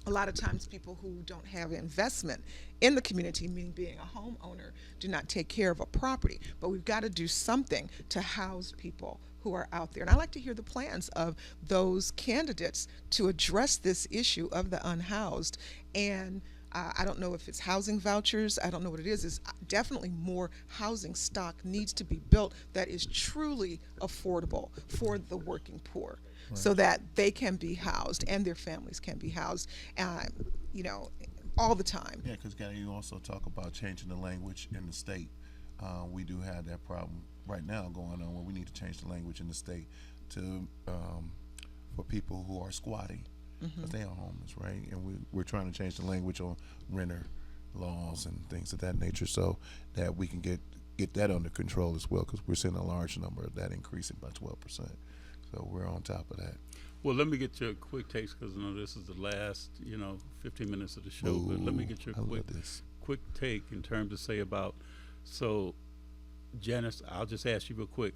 a lot of times people who don't have investment in the community, meaning being a homeowner, do not take care of a property. But we've got to do something to house people who are out there. And I'd like to hear the plans of those candidates to address this issue of the unhoused. And I don't know if it's housing vouchers. I don't know what it is. It's definitely more housing stock needs to be built that is truly affordable for the working poor, so that they can be housed and their families can be housed, all the time. Yeah, because you also talk about changing the language in the state. We do have that problem right now going on where we need to change the language in the state to for people who are squatting. Because they are homeless, right? And we're trying to change the language on renter laws and things of that nature, so that we can get that under control as well. Because we're seeing a large number of that increasing by 12%. So we're on top of that. Well, let me get your quick takes, because I know this is the last 15 minutes of the show. But let me get your quick take in terms of say about. So, Janice, I'll just ask you real quick.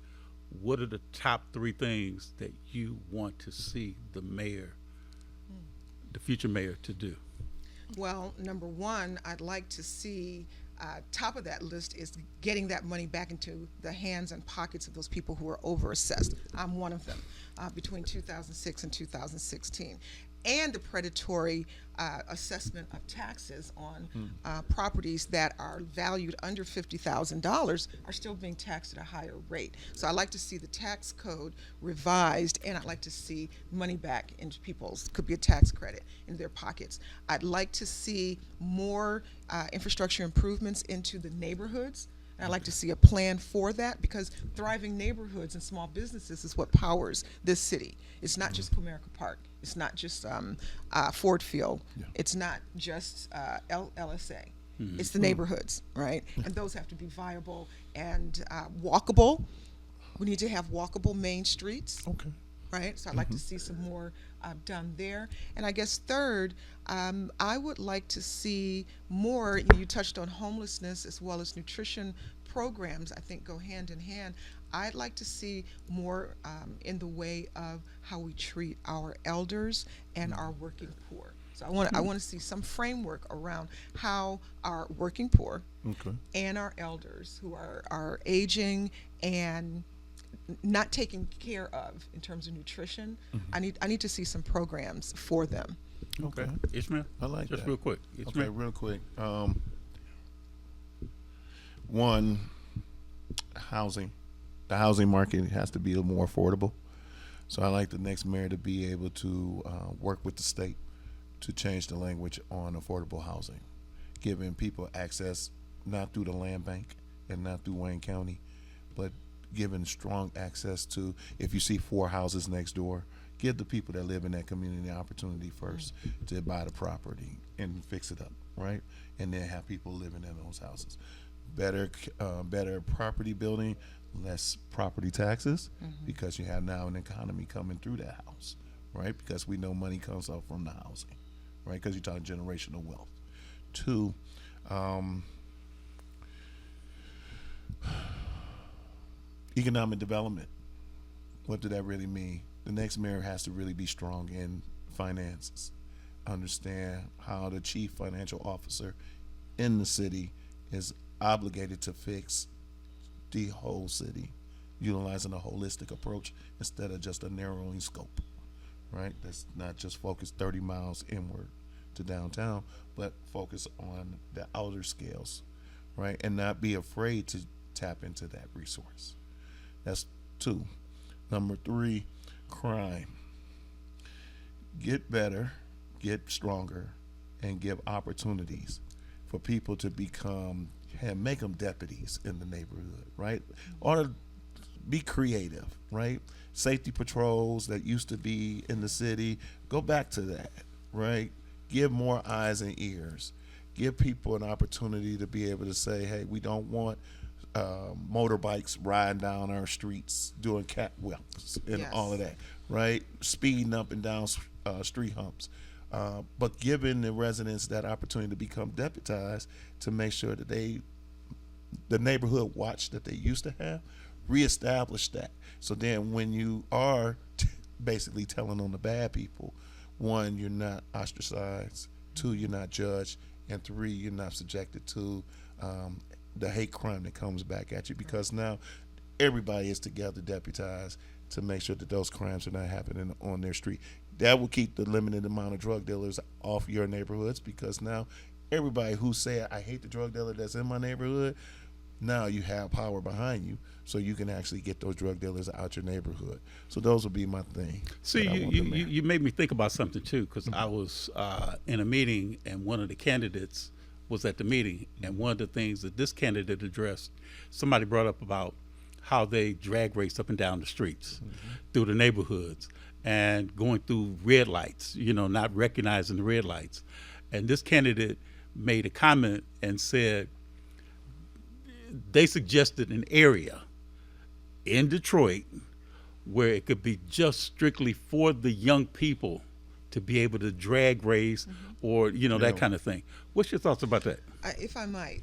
What are the top 3 things that you want to see the future mayor, to do? Well, number one, I'd like to see, top of that list is getting that money back into the hands and pockets of those people who are overassessed. I'm one of them, between 2006 and 2016. And the predatory assessment of taxes on properties that are valued under $50,000 are still being taxed at a higher rate. So I'd like to see the tax code revised, and I'd like to see money back into people's, could be a tax credit, in their pockets. I'd like to see more infrastructure improvements into the neighborhoods. I'd like to see a plan for that, because thriving neighborhoods and small businesses is what powers this city. It's not just Comerica Park. It's not just Ford Field. It's not just LSA. It's the neighborhoods, right? And those have to be viable and walkable. We need to have walkable main streets. Okay. Right? So I'd like to see some more done there. And I guess third, I would like to see more, you touched on homelessness as well as nutrition programs, I think go hand in hand. I'd like to see more in the way of how we treat our elders and our working poor. So I want to see some framework around how our working poor and our elders who are aging and not taken care of in terms of nutrition. I need to see some programs for them. Okay. Ishmael? I like just that. Real quick. Okay, real quick. One, housing. The housing market has to be a little more affordable. So I like the next mayor to be able to work with the state to change the language on affordable housing, giving people access not through the land bank and not through Wayne County, but giving strong access to, if you see 4 houses next door, give the people that live in that community the opportunity first to buy the property and fix it up, right? And then have people living in those houses. Better property building, less property taxes, because you have now an economy coming through that house, right? Because we know money comes up from the housing, right? Because you're talking generational wealth. 2, economic development. What did that really mean? The next mayor has to really be strong in finances, understand how the chief financial officer in the city is obligated to fix the whole city, utilizing a holistic approach instead of just a narrowing scope, right? That's not just focused 30 miles inward to downtown, but focus on the outer scales, right? And not be afraid to tap into that resource. That's 2. Number 3, crime. Get better, get stronger, and give opportunities for people to make them deputies in the neighborhood, right? Or be creative, right? Safety patrols that used to be in the city, go back to that, right? Give more eyes and ears. Give people an opportunity to be able to say, hey, we don't want motorbikes riding down our streets doing catwalks and all of that, right? Speeding up and down street humps. but giving the residents that opportunity to become deputized to make sure that the neighborhood watch that they used to have, reestablish that. So then when you are basically telling on the bad people, 1, you're not ostracized, 2, you're not judged, and 3, you're not subjected to the hate crime that comes back at you, because now everybody is together deputized to make sure that those crimes are not happening on their street. That will keep the limited amount of drug dealers off your neighborhoods, because now everybody who said, I hate the drug dealer that's in my neighborhood, now you have power behind you, so you can actually get those drug dealers out your neighborhood. So those will be my thing. See, you made me think about something too, because I was in a meeting and one of the candidates was at the meeting, and one of the things that this candidate addressed, somebody brought up about how they drag race up and down the streets through the neighborhoods and going through red lights, not recognizing the red lights. And this candidate made a comment and said they suggested an area in Detroit where it could be just strictly for the young people to be able to drag race or, that kind of thing. What's your thoughts about that? If I might,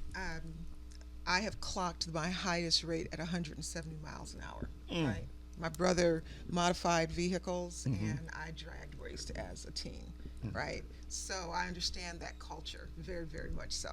I have clocked my highest rate at 170 miles an hour, right? My brother modified vehicles, and I dragged raced as a teen, right? So I understand that culture very, very much so.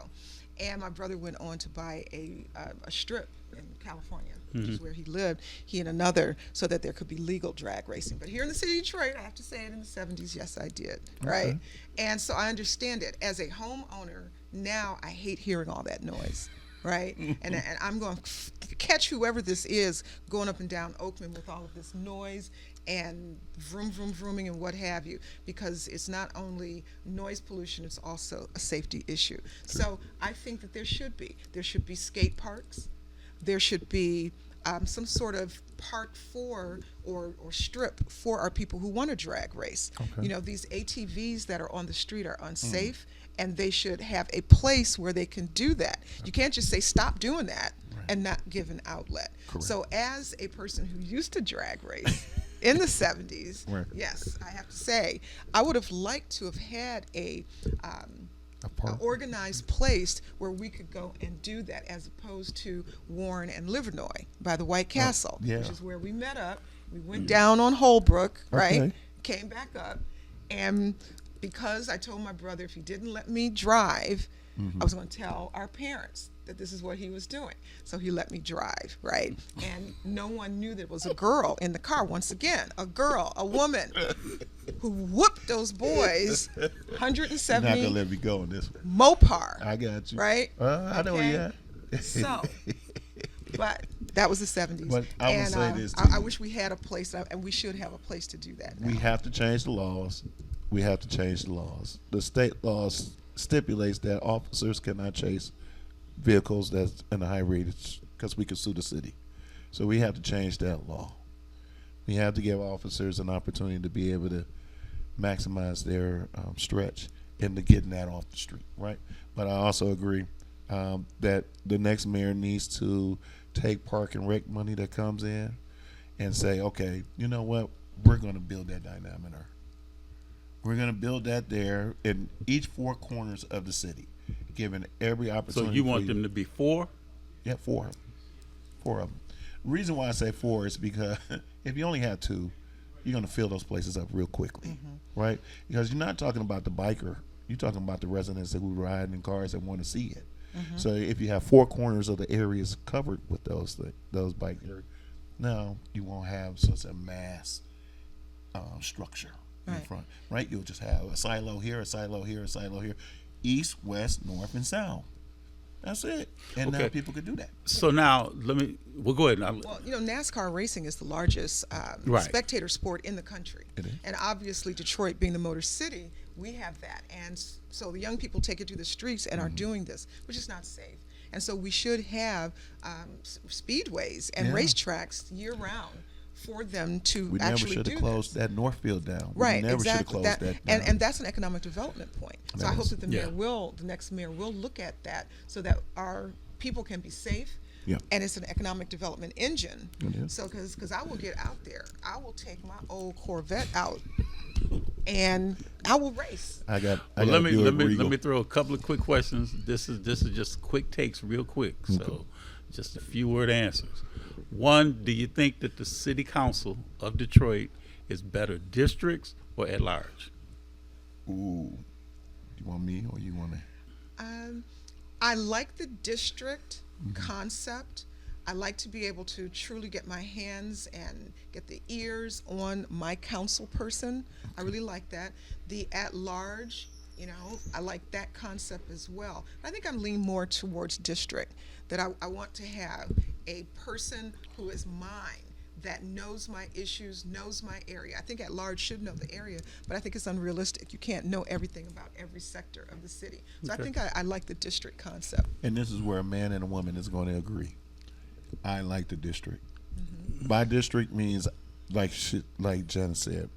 And my brother went on to buy a strip in California, which is where he lived, he and another, so that there could be legal drag racing. But here in the city of Detroit, I have to say it, in the 70s, yes, I did, right? And so I understand it. As a homeowner, now I hate hearing all that noise. Right, and I'm going to catch whoever this is going up and down Oakman with all of this noise and vroom, vroom, vrooming and what have you, because it's not only noise pollution, it's also a safety issue. So I think that there should be skate parks, there should be some sort of park for or strip for our people who want to drag race. These ATVs that are on the street are unsafe. And they should have a place where they can do that. You can't just say stop doing that and not give an outlet. So as a person who used to drag race in the 70s, yes, I have to say, I would have liked to have had a organized place where we could go and do that, as opposed to Warren and Livernois by the White Castle, which is where we met up. We went down on Holbrook, right? Came back up, and because I told my brother if he didn't let me drive, I was going to tell our parents that this is what he was doing. So he let me drive, right? And no one knew there was a girl in the car. Once again, a woman who whooped those boys 170. You're not going to let me go on this one. Mopar. I got you. Right? I know you got. So, but that was the 70s. But I will say this to I you. wish we had a place, and we should have a place to do that now. We have to change the laws. We have to change the laws. The state laws stipulates that officers cannot chase vehicles that's in the high rated, because we could sue the city. So we have to change that law. We have to give officers an opportunity to be able to maximize their stretch into getting that off the street, right? But I also agree that the next mayor needs to take park and rec money that comes in and say, okay, you know what? We're going to build that dynamometer. We're going to build that there in each 4 corners of the city, giving every opportunity. So you want them to be 4? Yeah, 4 of them. The reason why I say 4 is because if you only have 2, you're going to fill those places up real quickly, right? Because you're not talking about the biker. You're talking about the residents who ride in cars that want to see it. So if you have 4 corners of the areas covered with those bike areas, now you won't have such a mass structure in front, right? You'll just have a silo here, a silo here, a silo here, east, west, north, and south. That's it. And now people can do that. So now we'll go ahead. Well, NASCAR racing is the largest spectator sport in the country. It is. And obviously Detroit being the Motor City, we have that. And so the young people take it to the streets and are doing this, which is not safe. And so we should have speedways and racetracks year round for them to we actually do never should have closed that Northfield down. Right, we never exactly. should have closed that down. And that's an economic development point. So I hope that the next mayor will look at that so that our people can be safe. Yeah. And it's an economic development engine. It is. So because I will get out there, I will take my old Corvette out and I will race. Well, let me throw a couple of quick questions. This is just quick takes, real quick. So, just a few word answers. One, do you think that the City Council of Detroit is better districts or at large? Ooh, you want me or you want to? I like the district concept. I like to be able to truly get my hands and get the ears on my council person. I really like that. The at-large, I like that concept as well. I think I'm leaning more towards district, that I want to have a person who is mine, that knows my issues, knows my area. I think at large should know the area, but I think it's unrealistic. You can't know everything about every sector of the city. So I think I like the district concept. And this is where a man and a woman is going to agree. I like the district. By district means, like Jen said,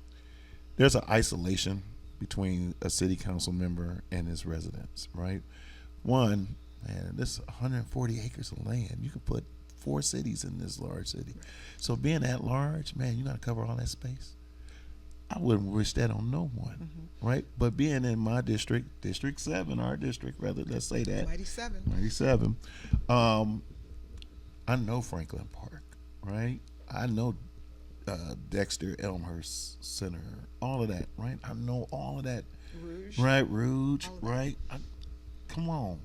there's an isolation between a city council member and his residents, right? One, man, this is 140 acres of land. You can put 4 cities in this large city. So being at large, man, you got to cover all that space. I wouldn't wish that on no one, right? But being in my district, District 7, our district, rather, let's say that. Mighty 7. Mighty 7. I know Franklin Park, right? I know Dexter, Elmhurst Center, all of that, right? I know all of that. Rouge. Right, Rouge, right? Come on.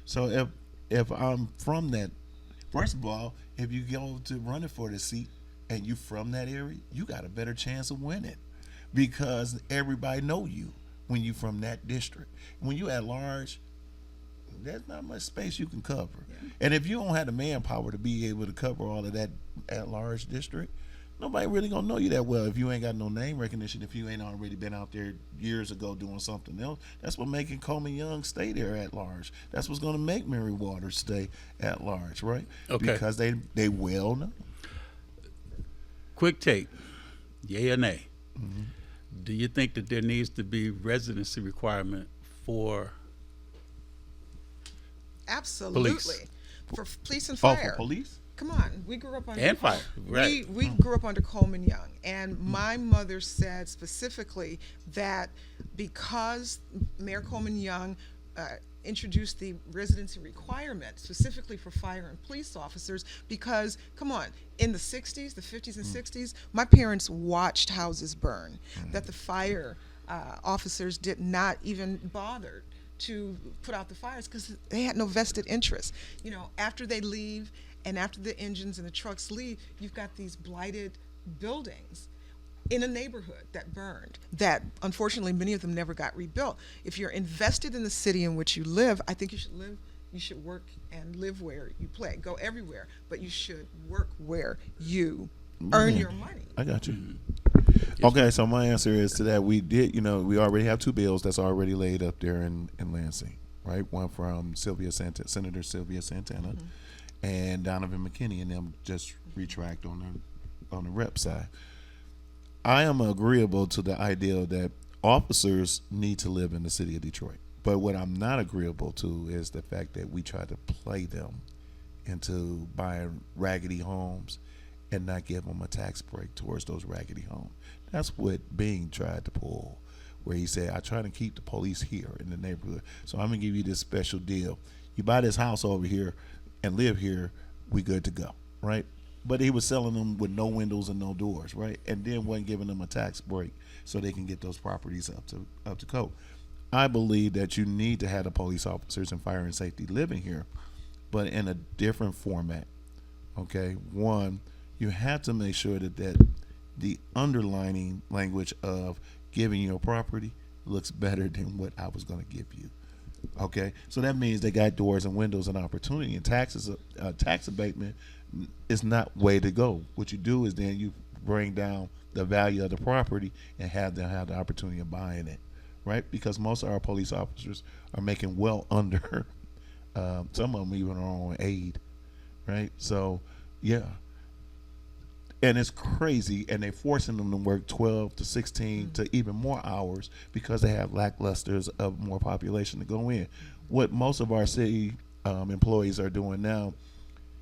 So if I'm from that, first of all, if you go to running for the seat and you from that area, you got a better chance of winning because everybody know you when you from that district. When you at large, there's not much space you can cover. Yeah. And if you don't have the manpower to be able to cover all of that at large district, nobody really gonna know you that well if you ain't got no name recognition, if you ain't already been out there years ago doing something else. That's what making Coleman Young stay there at large. That's what's gonna make Mary Waters stay at large, right? Okay. Because they well know. Quick take, yay or nay. Do you think that there needs to be residency requirement for Absolutely. Police. For police and fire. Oh, for police? Come on, we grew up under And fire, right. We grew up under Coleman Young, and my mother said specifically that because Mayor Coleman Young introduced the residency requirement specifically for fire and police officers, because come on, in the 60s, the 50s and 60s, my parents watched houses burn, that the fire officers did not even bother to put out the fires because they had no vested interest. After they leave and after the engines and the trucks leave, you've got these blighted buildings in a neighborhood that burned, that unfortunately many of them never got rebuilt. If you're invested in the city in which you live, I think you should work and live where you play. Go everywhere, but you should work where you earn your money. I got you. Okay, so my answer is to that. We did, we already have 2 bills that's already laid up there in Lansing, right? One from Senator Sylvia Santana, and Donovan McKinney, and them just retract on the rep side. I am agreeable to the idea that officers need to live in the city of Detroit, but what I'm not agreeable to is the fact that we try to play them into buying raggedy homes and not give them a tax break towards those raggedy homes. That's what Bing tried to pull, where he said, I try to keep the police here in the neighborhood, so I'm going to give you this special deal. You buy this house over here and live here, we good to go, right? But he was selling them with no windows and no doors, right? And then wasn't giving them a tax break so they can get those properties up to code. I believe that you need to have the police officers and fire and safety living here, but in a different format, okay? One, you have to make sure that the underlining language of giving your property looks better than what I was going to give you. Okay, so that means they got doors and windows and opportunity, and tax abatement is not way to go. What you do is then you bring down the value of the property and have them have the opportunity of buying it, right? Because most of our police officers are making well under, some of them even are on aid, right? So, yeah. And it's crazy, and they're forcing them to work 12 to 16 to even more hours because they have lacklusters of more population to go in. What most of our city employees are doing now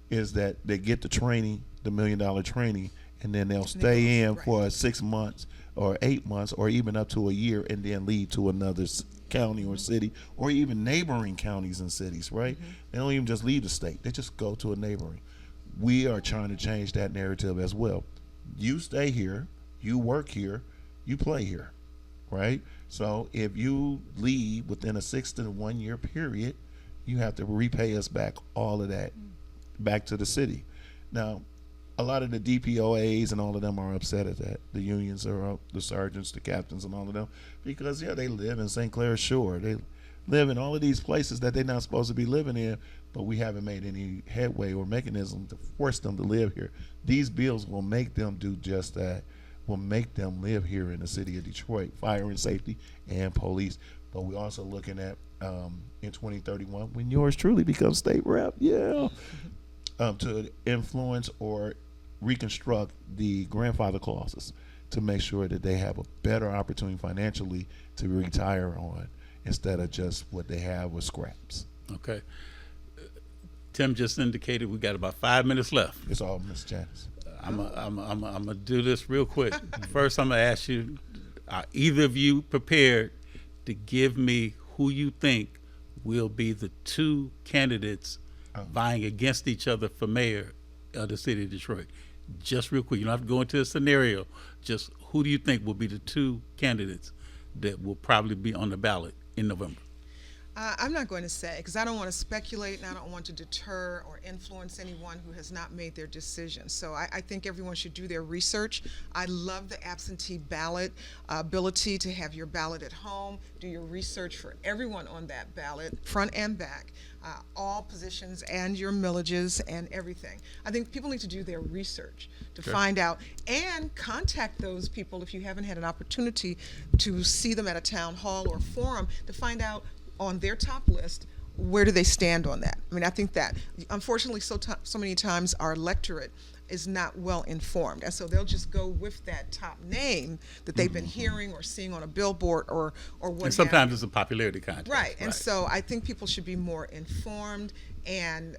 is that they get the training, the $1 million training, and then they'll stay in for 6 months or 8 months or even up to a year, and then leave to another county or city, or even neighboring counties and cities, right? They don't even just leave the state. They just go to a neighboring. We are trying to change that narrative as well. You stay here, you work here, you play here, right? So if you leave within a 6 to 1 year period, you have to repay us back all of that back to the city. Now, a lot of the DPOAs and all of them are upset at that. The unions are up, the sergeants, the captains, and all of them, because they live in St. Clair Shore. They live in all of these places that they're not supposed to be living in, but we haven't made any headway or mechanism to force them to live here. These bills will make them do just that, will make them live here in the city of Detroit, fire and safety and police. But we're also looking at in 2031, when yours truly becomes state rep, to influence or reconstruct the grandfather clauses to make sure that they have a better opportunity financially to retire on, instead of just what they have with scraps. Okay. Tim just indicated we got about 5 minutes left. It's all Ms. Janice. I'm gonna do this real quick. First, I'm gonna ask you: are either of you prepared to give me who you think will be the two candidates vying against each other for mayor of the city of Detroit? Just real quick. You don't have to go into a scenario. Just who do you think will be the two candidates that will probably be on the ballot in November? I'm not going to say, because I don't want to speculate and I don't want to deter or influence anyone who has not made their decision. So I think everyone should do their research. I love the absentee ballot ability to have your ballot at home, do your research for everyone on that ballot, front and back, all positions and your millages and everything. I think people need to do their research to find out, and contact those people if you haven't had an opportunity to see them at a town hall or forum, to find out on their top list, where do they stand on that? I mean, I think that, unfortunately, so many times our electorate is not well informed, and so they'll just go with that top name that they've been hearing or seeing on a billboard or what. And sometimes it's a popularity contest. Right, and so I think people should be more informed and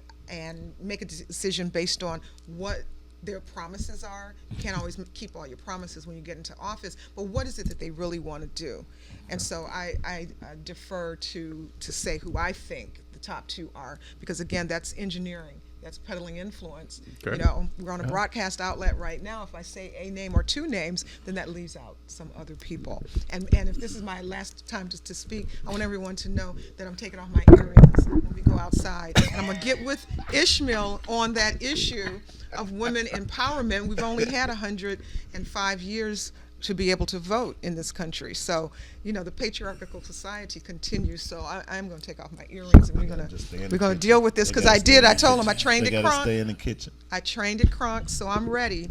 make a decision based on what their promises are. You can't always keep all your promises when you get into office, but what is it that they really want to do? And so I defer to say who I think the top two are, because again, that's engineering, that's peddling influence. Okay. You know, we're on a broadcast outlet right now. If I say a name or two names, then that leaves out some other people. And if this is my last time to speak, I want everyone to know that I'm taking off my earrings when we go outside. And I'm going to get with Ishmael on that issue of women empowerment. We've only had 105 years to be able to vote in this country. So, you know, the patriarchal society continues. So I'm going to take off my earrings and we're going to deal with this, because I told him I trained at Kronk. Stay in the kitchen. I trained at Kronk, so I'm ready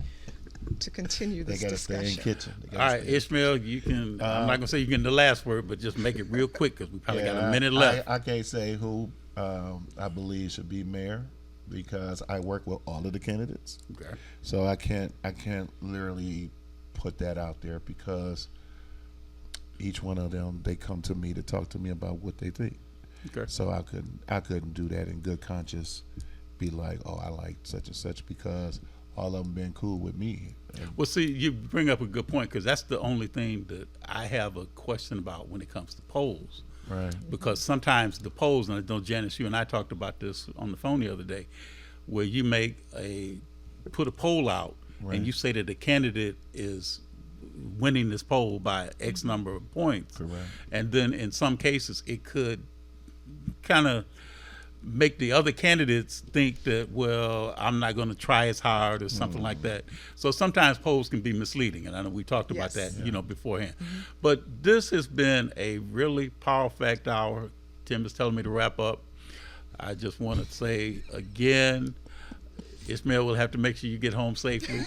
to continue this discussion. They got to stay in kitchen. All right, Ishmael, you can, I'm not going to say you can get the last word, but just make it real quick, because we probably got a minute left. I can't say who I believe should be mayor, because I work with all of the candidates. Okay. So I can't literally put that out there, because each one of them, they come to me to talk to me about what they think. Okay. So I couldn't do that in good conscience, be like, oh, I like such and such, because all of them been cool with me. Well, see, you bring up a good point, because that's the only thing that I have a question about when it comes to polls. Right. Because sometimes the polls, and I know, Janice, you and I talked about this on the phone the other day, where you put a poll out, right, and you say that the candidate is winning this poll by X number of points. Correct. And then in some cases, it could kind of make the other candidates think that, well, I'm not going to try as hard or something like that. So sometimes polls can be misleading, and I know we talked about that, you know, beforehand. But this has been a really Power Fact Hour. Tim is telling me to wrap up. I just want to say again, Ishmael will have to make sure you get home safely.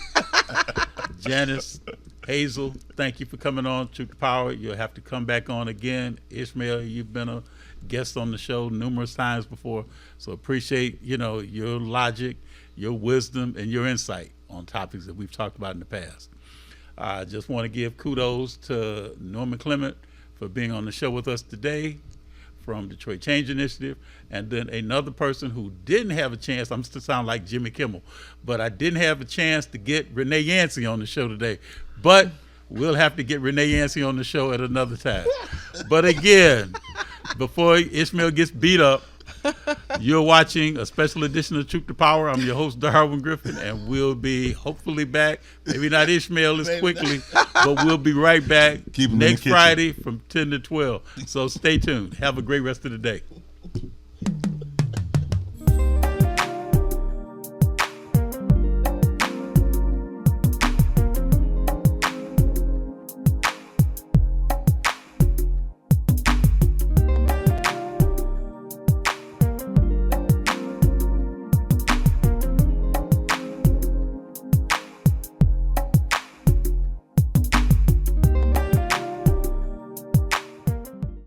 Janice, Hazel, thank you for coming on Truth to Power. You'll have to come back on again. Ishmael, you've been a guest on the show numerous times before, so appreciate, you know, your logic, your wisdom, and your insight on topics that we've talked about in the past. I just want to give kudos to Norman Clement for being on the show with us today, from Detroit Change Initiative, and then another person who didn't have a chance. I'm to sound like Jimmy Kimmel, but I didn't have a chance to get Renee Yancey on the show today. But we'll have to get Renee Yancey on the show at another time. But again, before Ishmael gets beat up, you're watching a special edition of Truth to Power. I'm your host, Darwin Griffin, and we'll be hopefully back. Maybe not Ishmael as quickly, but we'll be right back Keep 'em in the next kitchen. Friday from 10 to 12. So stay tuned. Have a great rest of the day.